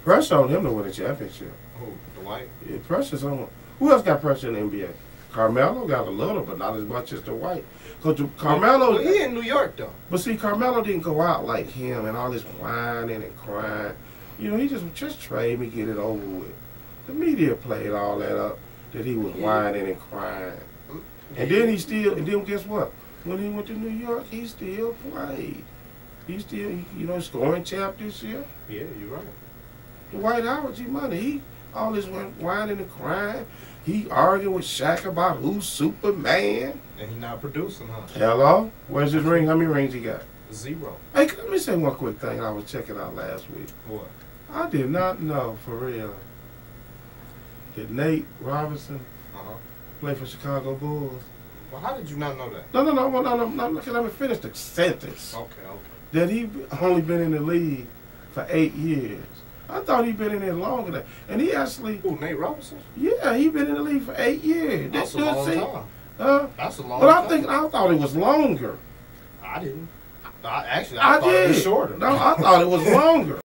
Pressure on him to win a championship. Who? Dwight? Yeah, pressure's on. Who else got pressure in the NBA? Carmelo got a little, but not as much as Dwight. Because Carmelo, well, he in New York though. But see, Carmelo didn't go out like him and all this whining and crying. You know, he just trade me, get it over with. The media played all that up that he was whining and crying. And then guess what? When he went to New York, he still played. He still, scoring champ this year. Yeah, you're right. Dwight Howard, G-Money, he all this whining and crying. He arguing with Shaq about who's Superman. And he not producing, huh? Hello? Where's his ring? How many rings he got? 0. Hey, let me say one quick thing I was checking out last week. What? I did not know, for real, that Nate Robinson played for Chicago Bulls. Well, how did you not know that? No, let me finish the sentence. Okay. That he only been in the league for 8 years. I thought he'd been in there longer than, and he actually. Who, Nate Robinson? Yeah, he been in the league for 8 years. That's a long time. That's a long but time. I thought it was longer. I didn't. I thought it was shorter. No, I thought it was longer.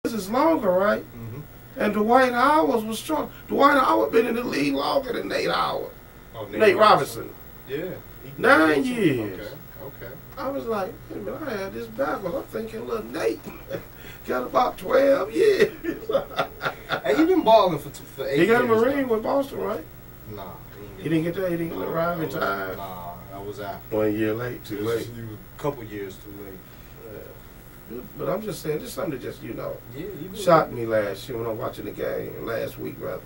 This is longer, right? Mm-hmm. And Dwight Howard was short. Dwight Howard been in the league longer than Nate Howard. Oh, Nate Robinson. Yeah. 9 years. Okay. I was like, wait a minute, I had this backwards. I'm thinking, little Nate got about 12 years. Hey, he been balling for 8 years. He got a ring with Boston, right? Nah. He didn't get that. He didn't arrive in time. Nah, I was after. 1 year late, too late. He was a couple years too late. But I'm just saying, just something that just, Yeah, shocked me last year when I was watching the game, last week rather,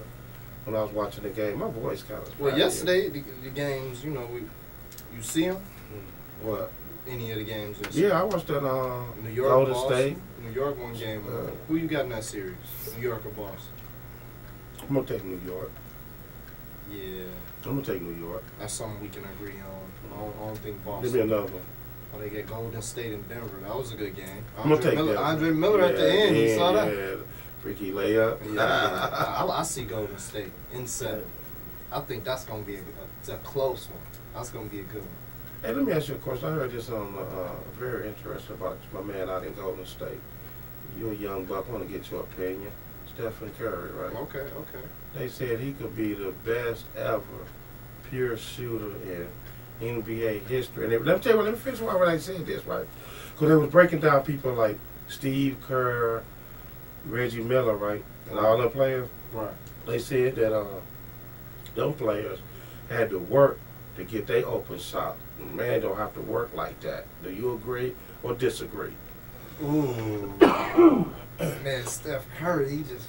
when I was watching the game. My voice kind of. Well, yesterday, the games, you see them? What? Any of the games yesterday? Yeah, I watched that New York, Golden Boston. State. New York one game. Who you got in that series? New York or Boston? I'm going to take New York. Yeah. I'm going to take New York. That's something we can agree on. I don't think Boston. Give me another one. Oh, they get Golden State and Denver. That was a good game. I'm going to take that. Andre Miller at the end. You saw that? Yeah, freaky layup. Yeah. I see Golden State in 7. I think that's going to be a close one. That's going to be a good one. Hey, let me ask you a question. I heard this on very interesting about my man out in Golden State. You're a young buck. I want to get your opinion. Stephen Curry, right? Okay. They said he could be the best ever pure shooter in NBA history. And let me finish why I said this, right? Because they was breaking down people like Steve Kerr, Reggie Miller, right? And all them players. Right. They said that them players had to work to get their open shot. Man don't have to work like that. Do you agree or disagree? Ooh. Man, Steph Curry, he just...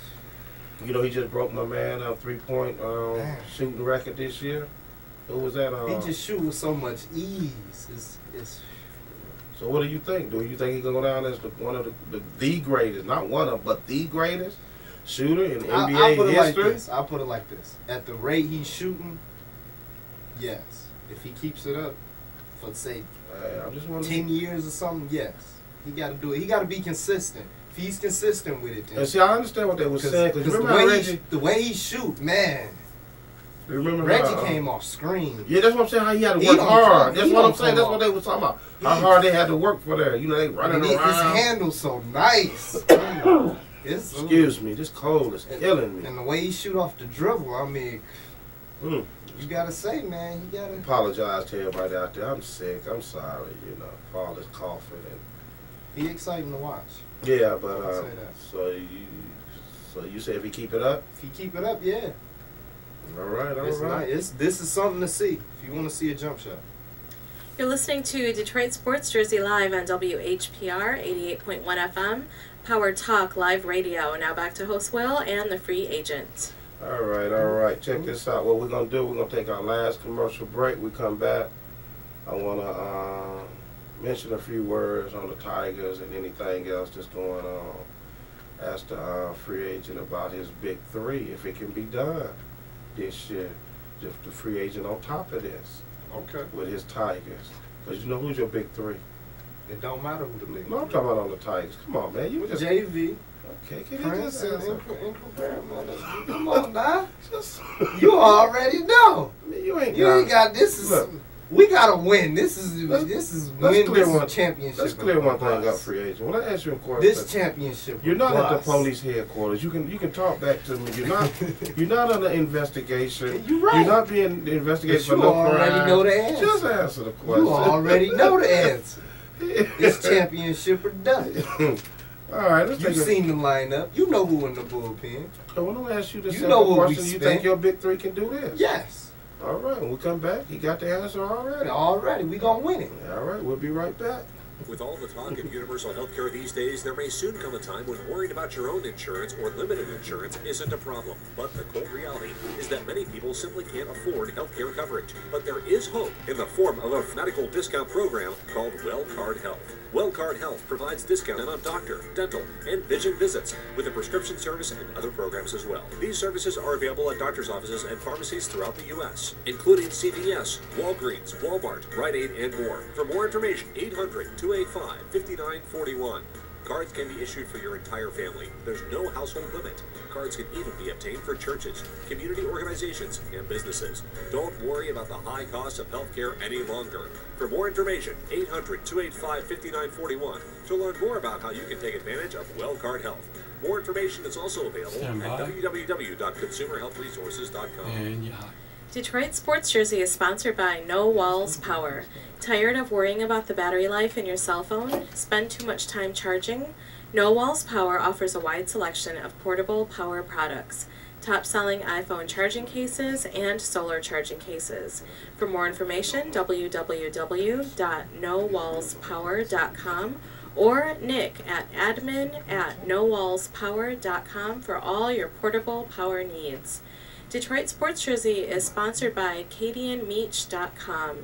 he just broke my man a 3-point shooting record this year. Who was that? He just shoot with so much ease. It's So what do you think? Do you think he gonna go down as one of the greatest, not one of, but the greatest shooter in NBA history? I'll put it like this. At the rate he's shooting, yes. If he keeps it up for, say, I'm just 10 years or something, yes. He got to do it. He got to be consistent. If he's consistent with it, then. And see, I understand what they were saying. Because the way he shoot, man. Remember Reggie came off screen. Yeah, that's what I'm saying. How he had to work hard. That's what I'm saying. That's what they were talking about. How hard they had to work for that. They running around. His handle's so nice. Excuse me, this cold is killing me. And the way he shoot off the dribble, I mean, you gotta say, man, you gotta apologize to everybody out there. I'm sick. I'm sorry. Paul is coughing and. He exciting to watch. Yeah, but so you say if he keep it up? If he keep it up, yeah. All right. Nice. This is something to see if you want to see a jump shot. You're listening to Detroit Sports Jersey Live on WHPR 88.1 FM, Power Talk Live Radio. Now back to host Will and the free agent. All right. Check this out. What we're going to do, we're going to take our last commercial break. We come back. I want to mention a few words on the Tigers and anything else that's going on. Ask the free agent about his big 3, if it can be done this year. Just the free agent on top of this. Okay. With his Tigers. Because who's your big 3? It don't matter who the league. No, I'm talking about on the Tigers. Come on, man. You just JV. okay. Can you Prince just and answer? Come on, now. Just, You already know. I mean, you ain't got this. Is Look. we gotta win. This is Let's win. clear This one is championship. Let's clear one thing up, us. free agent. When I ask you a question, This championship. you're not at the us. police headquarters. You can talk back to me. You're not under investigation. You're right. You're not being investigated But for you no already crime. know the answer. Just answer the question. You already know the answer. This championship or done. All right, let's You take seen the lineup. You know who in the bullpen. I want to ask you the You simple know what we question. You spent. think your big three can do this? Yes. All right, when we come back, you got the answer already. Already. We gonna win it. All right, we'll be right back. With all the talk of universal health care these days, there may soon come a time when worrying about your own insurance or limited insurance isn't a problem. But the cold reality is that many people simply can't afford health care coverage. But there is hope in the form of a medical discount program called WellCard Health. WellCard Health provides discounts on doctor, dental, and vision visits, with a prescription service and other programs as well. These services are available at doctor's offices and pharmacies throughout the U.S., including CVS, Walgreens, Walmart, Rite Aid, and more. For more information, 800-285-5941. Cards can be issued for your entire family. There's no household limit. Cards can even be obtained for churches, community organizations, and businesses. Don't worry about the high cost of healthcare any longer. For more information, 800-285-5941 to learn more about how you can take advantage of WellCard Health. More information is also available at www.consumerhealthresources.com. And you're hot. Detroit Sports Jersey is sponsored by No Walls Power. Tired of worrying about the battery life in your cell phone? Spend too much time charging? No Walls Power offers a wide selection of portable power products, top-selling iPhone charging cases, and solar charging cases. For more information, www.nowallspower.com or Nick at admin@nowallspower.com for all your portable power needs. Detroit Sports Jersey is sponsored by CadianMeach.com.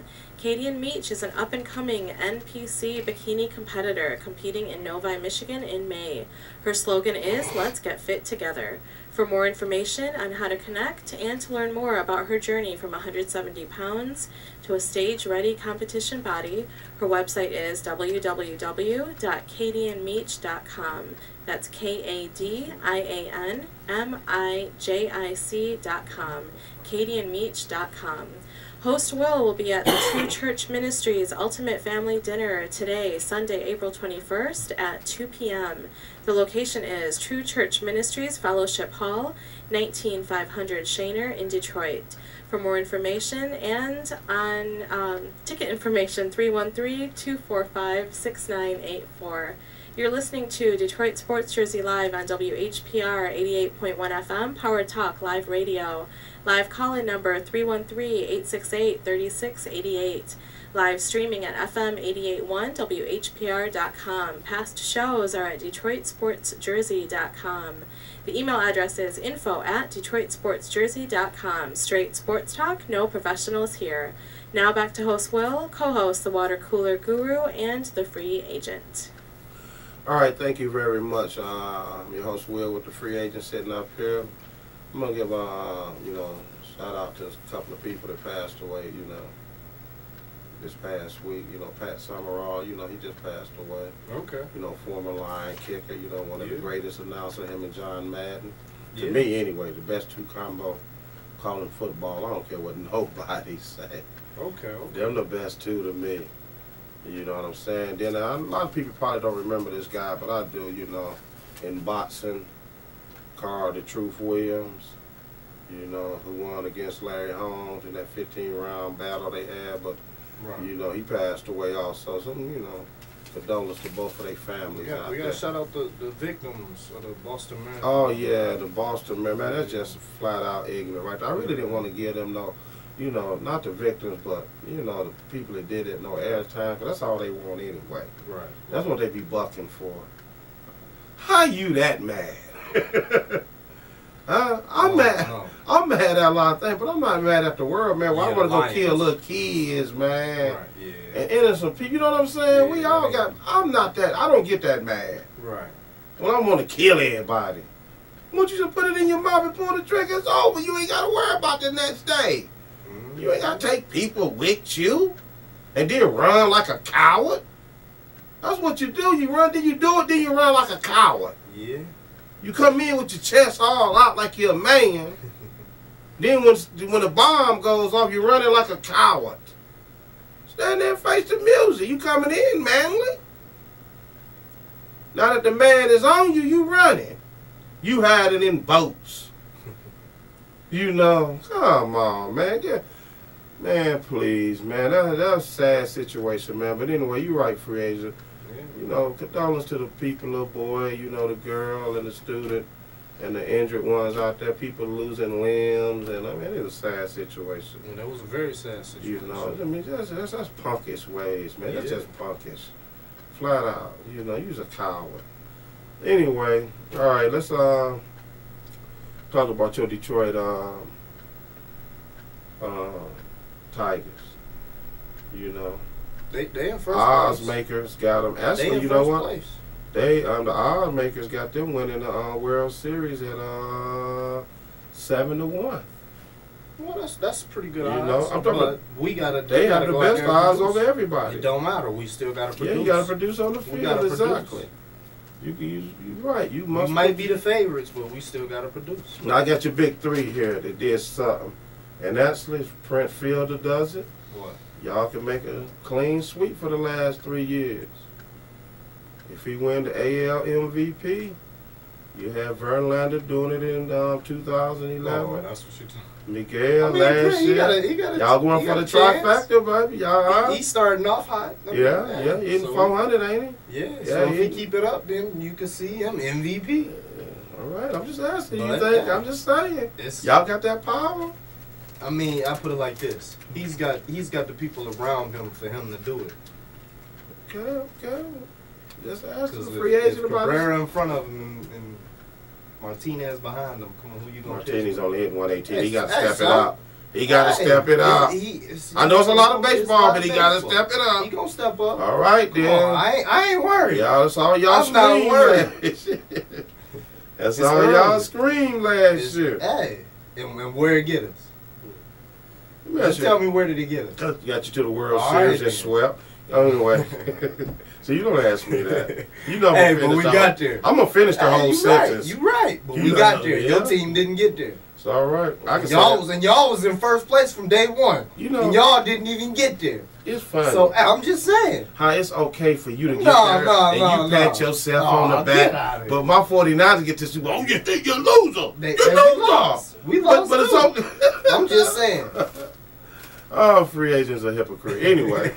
Cadian Meach is an up-and-coming NPC bikini competitor competing in Novi, Michigan in May. Her slogan is, "Let's get fit together." For more information on how to connect and to learn more about her journey from 170 pounds to a stage-ready competition body, her website is www.cadianmeach.com. That's KADIANMIJIC.com. CadianMeach.com. Host will be at the True Church Ministries Ultimate Family Dinner today, Sunday, April 21st at 2 p.m. The location is True Church Ministries Fellowship Hall, 19500 Shaner in Detroit. For more information and on ticket information, 313-245-6984. You're listening to Detroit Sports Jersey Live on WHPR 88.1 FM, Power Talk Live Radio. Live call-in number 313-868-3688. Live streaming at FM 88.1 WHPR.com. Past shows are at DetroitSportsJersey.com. The email address is info@DetroitSportsJersey.com. Straight sports talk, no professionals here. Now back to host Will, co-host the Water Cooler Guru, and the Free Agent. All right, thank you very much. I'm your host Will with the Free Agent sitting up here. I'm gonna give shout out to a couple of people that passed away. This past week. Pat Summerall. He just passed away. Okay. Former Lion kicker. One of the greatest announcers. Him and John Madden. To Yeah. me, anyway, the best two combo calling football. I don't care what nobody say. Okay. Them the best two to me. You know what I'm saying? Then a lot of people probably don't remember this guy, but I do. In boxing, Carl the Truth Williams. Who won against Larry Holmes in that 15-round battle they had, but Right. he passed away also. So condolences to both of their families out We there. got to shout out the victims of the Boston Marathon. Oh yeah, the Boston man, that's just flat out ignorant, right there. I really didn't want to give them no, not the victims, but the people that did it no airtime, 'cause that's all they want anyway. Right. That's what they be bucking for. How you that mad? I'm mad. No. I'm mad at a lot of things, but I'm not mad at the world, man. Well, I Yeah, want to go lions. kill little kids, man. Right. Yeah. And innocent people. You know what I'm saying? Yeah, We all got. I'm not that. I don't get that mad. Right. When I want to kill everybody, once you just put it in your mouth and pull the trigger, it's over. You ain't got to worry about the next day. Mm-hmm. You ain't got to take people with you and then run like a coward. That's what you do. You run, then you do it, then you run like a coward. Yeah. You come in with your chest all out like you're a man. Then when the bomb goes off, you're running like a coward. Stand there and face the music. You coming in manly. Now that the man is on you, you running. You hiding in boats. You know, come on, man. Yeah. Man, please, man. That's a sad situation, man. But anyway, you right, free agent. Yeah. You know, condolence to the people, little boy, you know, the girl and the student and the injured ones out there, people losing limbs. And I mean, it's a sad situation. And that was a very sad situation. You know, I mean, that's punkish ways, man. That's Yeah. just punkish. Flat out. You know, you's a coward. Anyway, all right, let's talk about your Detroit Tigers. You know, They in first odds place. makers got them. They Actually, in you know first what? place. They the odds makers got them winning the World Series at 7-1. Well, that's pretty good You odds. know, I'm talking but about we gotta. They have the go out best there and odds produce. over everybody. It don't matter. We still gotta produce. Yeah, you gotta produce on the We field. gotta produce. Exactly. You right. You We must. might be the favorites, but we still gotta produce. Now I got your big three here that did something, and that's Brent Fielder does it. What? Y'all can make a clean sweep for the last 3 years. If he win the AL MVP, you have Verlander doing it in 2011. Oh, that's what you're talking. Miguel I mean, last he got year. Y'all going for the trifecta, baby. Y'all He's starting off hot. I mean, yeah, hitting so- 400, ain't he? Yeah, Yeah, so if he- he keep it up, then you can see him MVP. All right, I'm just asking. You But, think? I'm just saying. It's, Y'all got that power? I mean, I put it like this: he's got the people around him for him to do it. Okay. Just ask Because the free agent about it. Cabrera in front of him and Martinez behind him. Come on, who you gonna Martinez pick? only hitting 118. He got to That's step it all. up. He got to step it up. I know it's a lot of baseball, but he got to step it He up. gonna step up. All right, Come then. on, I ain't worried. Y'all, that's all y'all I'm not screamed worried. last year. That's It's all early. y'all screamed last It's- year. Hey, and where it get us? Let me ask Just you- tell me where did it get us? Got you to the World All Series right, and swept. Anyway, so you don't ask me that. You know, Hey, but we got there. I'm gonna finish the whole you sentence. Right, you right. But You we know, got there. yeah. Your team didn't get there. It's all right. I can say Y'all that. was in first place from day one. You know, And y'all didn't even get there. it's funny. So I'm just saying. How it's okay for you to get No, there no, and no, you pat no. yourself No, on the get back, outta but here. my 49ers get to Super Bowl. Oh, you think you're a loser? They You're a loser. lost. We lost. But it's too. okay. I'm just saying. Oh, free agents are hypocrite. Anyway.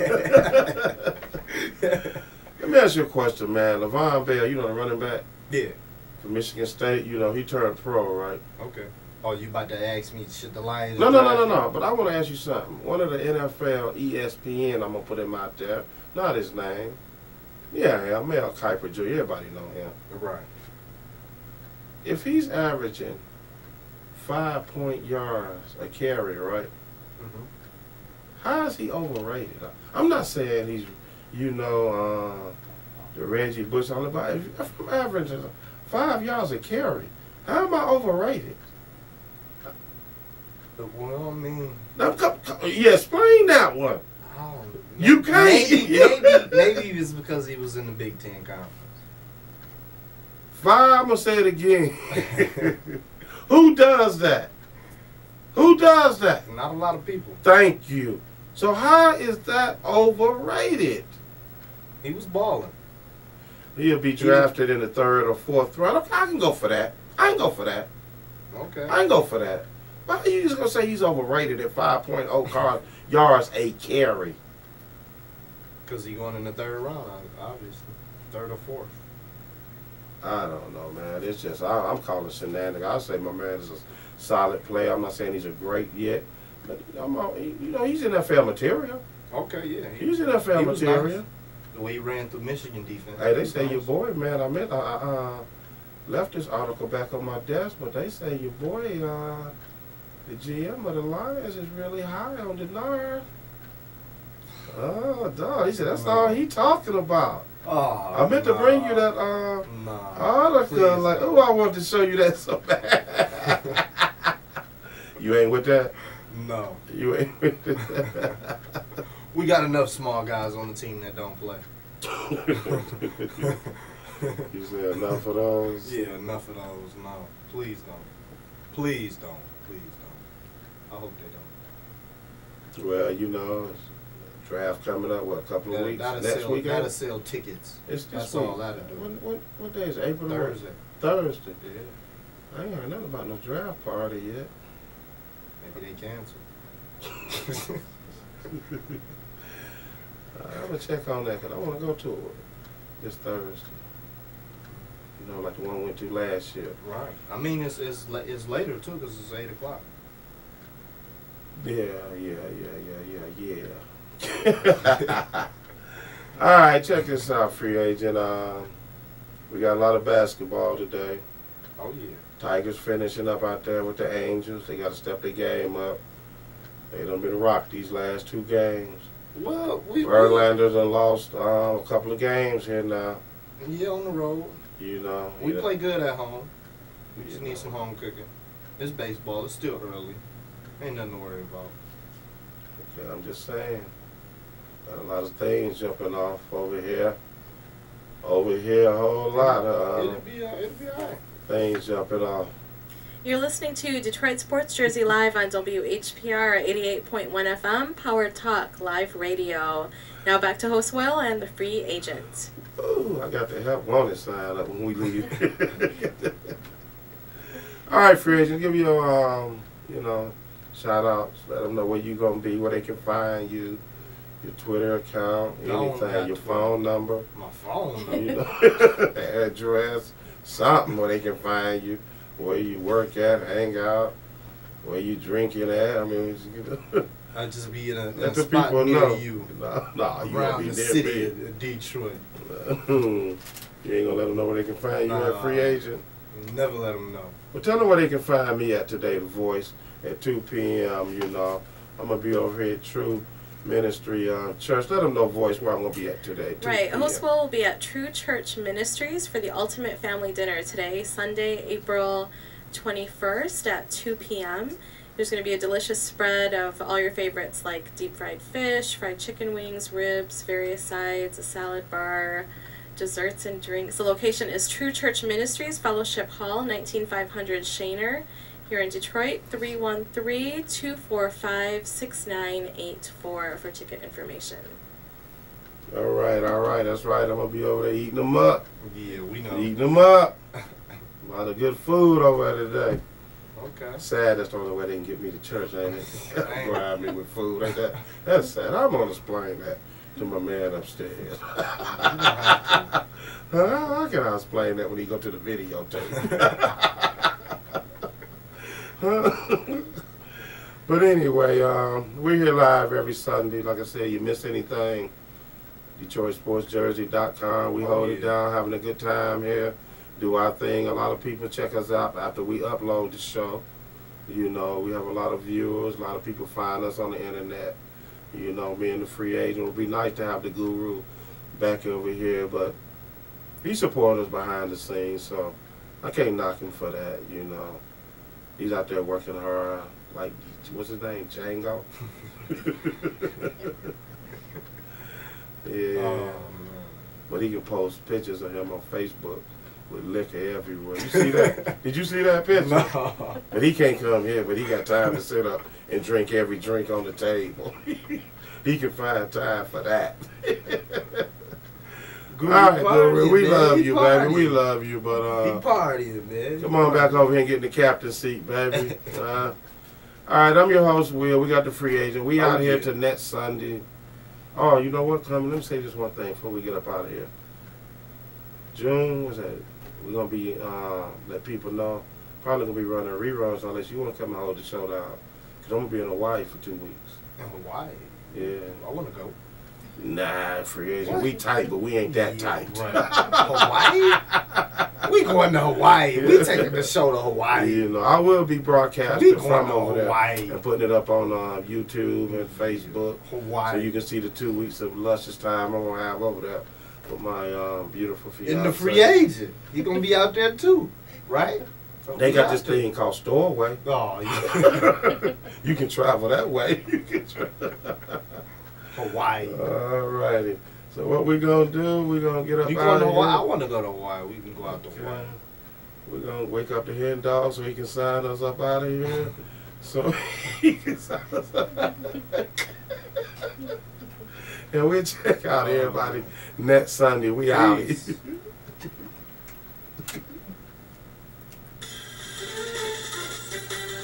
Let me ask you a question, man. LeVon Bell, you know the running back Yeah. for Michigan State, you know, he turned pro, right? Okay. Oh, you about to ask me should the Lions? No. But I want to ask you something. One of the NFL, ESPN, I'm going to put him out there. Not his name. Yeah, Mel Kiper Jr. Everybody know him. Right. If he's averaging 5 yards a carry, right? Mm-hmm. How is he overrated? I'm not saying he's, the Reggie Bush on the body. If I'm averaging 5 yards a carry, how am I overrated? Well, I mean, Now, explain that one. I don't know. You can't. Maybe it was because he was in the Big Ten conference. I'm gonna say it again. Who does that? Who does that? Not a lot of people. Thank you. So how is that overrated? He was balling. He'll be drafted in the 3rd or 4th round. Okay, I can go for that. I ain't go for that. Okay. I ain't go for that. Why are you just gonna say he's overrated at 5.0 yards a carry? Because he going in the 3rd round, obviously. 3rd or 4th. I don't know, man. It's just I'm calling shenanigans. I say my man is a solid player. I'm not saying he's a great yet, but he's NFL material. Okay, yeah. He's NFL he was material. nice. The way he ran through Michigan defense. Hey, they was say nice. your boy, man. I left this article back on my desk, but they say your boy, the GM of the Lions, is really high on Denard. Oh, dog. He said that's all he talking about. Oh, I meant to bring you that article. Please Like, don't. oh, I wanted to show you that so bad. You ain't with that? No. You ain't with that? We got enough small guys on the team that don't play. You said enough of those? Yeah, enough of those. No, please don't. Please don't. Please don't. I hope they don't. Well, you know, draft coming up, what, a couple of weeks? Next weekend? That'll sell tickets. It's this That's week. all that'll do. What day is it? April? Thursday. Thursday. Yeah. I ain't heard nothing about no draft party yet. Maybe they cancel. I'm going to check on that because I want to go to it this Thursday. You know, like the one we went to last year. Right. I mean, it's later too because it's 8 o'clock. Yeah. All right, check this out, free agent. We got a lot of basketball today. Oh yeah. Tigers finishing up out there with the Angels. They got to step their game up. They done been rocked these last 2 games. Well, we Verlanders done lost a couple of games here now. Yeah, on the road. You know. We play good at home. We just need some home cooking. It's baseball. It's still early. Ain't nothing to worry about. Okay, I'm just saying. Got a lot of things jumping off over here. Over here, a whole lot of it'll be alright. things jumping off. You're listening to Detroit Sports Jersey live on WHPR 88.1 FM, Powered Talk Live Radio. Now back to host Will and the free agent. Ooh, I got the help wanted sign up when we leave. All right, free agent, give your shout outs. Let them know where you gonna be, where they can find you, your Twitter account, anything, your phone number. My phone number. You know, address, something where they can find you, where you work at, hang out, where you drinking at. I mean, I just be in let a the spot people near know. you. No, you Around be the near city me. of Detroit. You ain't gonna let them know where they can find you at free agent. Never let them know. Well, tell them where they can find me at today, The Voice, at 2 p.m. You know, I'm gonna be over here at True Ministry Church. Let them know, Voice, where I'm gonna be at today. 2 Right, p.m. host Will be at True Church Ministries for the Ultimate Family Dinner today, Sunday, April 21st at 2 p.m. There's going to be a delicious spread of all your favorites like deep fried fish, fried chicken wings, ribs, various sides, a salad bar, desserts and drinks. The location is True Church Ministries, Fellowship Hall, 19500 Shaner, here in Detroit, 313-245-6984 for ticket information. All right, that's right. I'm gonna be over there eating them up. Yeah, we know. Eating them up. A lot of good food over there today. Okay. Sad that's the only way they can get me to church, ain't it? Bribe me with food like that. That's sad. I'm gonna explain that to my man upstairs. How can I explain that when he go to the videotape? But anyway, we're here live every Sunday. Like I said, you miss anything, DetroitSportsJersey.com. We hold it down, having a good time here. Do our thing. A lot of people check us out after we upload the show. You know, we have a lot of viewers. A lot of people find us on the internet. You know, being the free agent, it would be nice to have the guru back over here, but he supports us behind the scenes, so I can't knock him for that, you know. He's out there working hard, like, what's his name, Django? Yeah. Oh, man. But he can post pictures of him on Facebook with liquor everywhere. You see that? Did you see that picture? No. But he can't come here, but he got time to sit up and drink every drink on the table. He can find time for that. All right, Guru, we love you, baby. We love you, but He partying, man. come on back over here and get in the captain's seat, baby. All right, I'm your host, Will. We got the free agent. We out here till next Sunday. Oh, you know what? Let me say this one thing before we get up out of here. June, what's that? We're going to be, let people know, probably going to be running reruns unless you want to come and hold the show down. Because I'm going to be in Hawaii for 2 weeks. In Hawaii? Yeah. I want to go. Nah, free agent. We tight, but we ain't that tight. Right. Hawaii? We going to Hawaii. We taking the show to Hawaii. You know, I will be broadcasting going from to over Hawaii. there and putting it up on So Hawaii. you can see the 2 weeks of luscious time I'm going to have over there with my beautiful fiance. And the free agent. He going to be out there too, right? They got this thing called Storeway. Oh, yeah. You can travel that way. Hawaii. All righty. So what we gonna do? We gonna get up You out going to of Hawaii? I here. want to go to Hawaii. We can go out to Hawaii. We're gonna wake up the hen dog so he can sign us up out of here. So he can sign us up. And we'll check out everybody next Sunday. We out.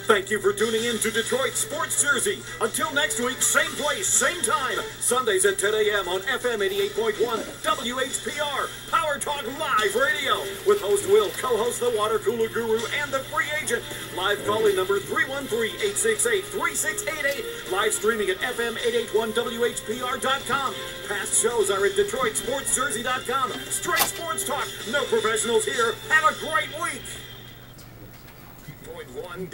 Thank you for tuning in to Detroit Sports Jersey. Until next week, same place, same time. Sundays at 10 a.m. on FM 88.1 WHPR. Power Talk Live Radio. With host Will, co-host the Water Cooler Guru, and the Free Agent. Live calling number 313-868-3688. Live streaming at FM881WHPR.com. Past shows are at DetroitSportsJersey.com. Straight sports talk. No professionals here. Have a great week. Point one.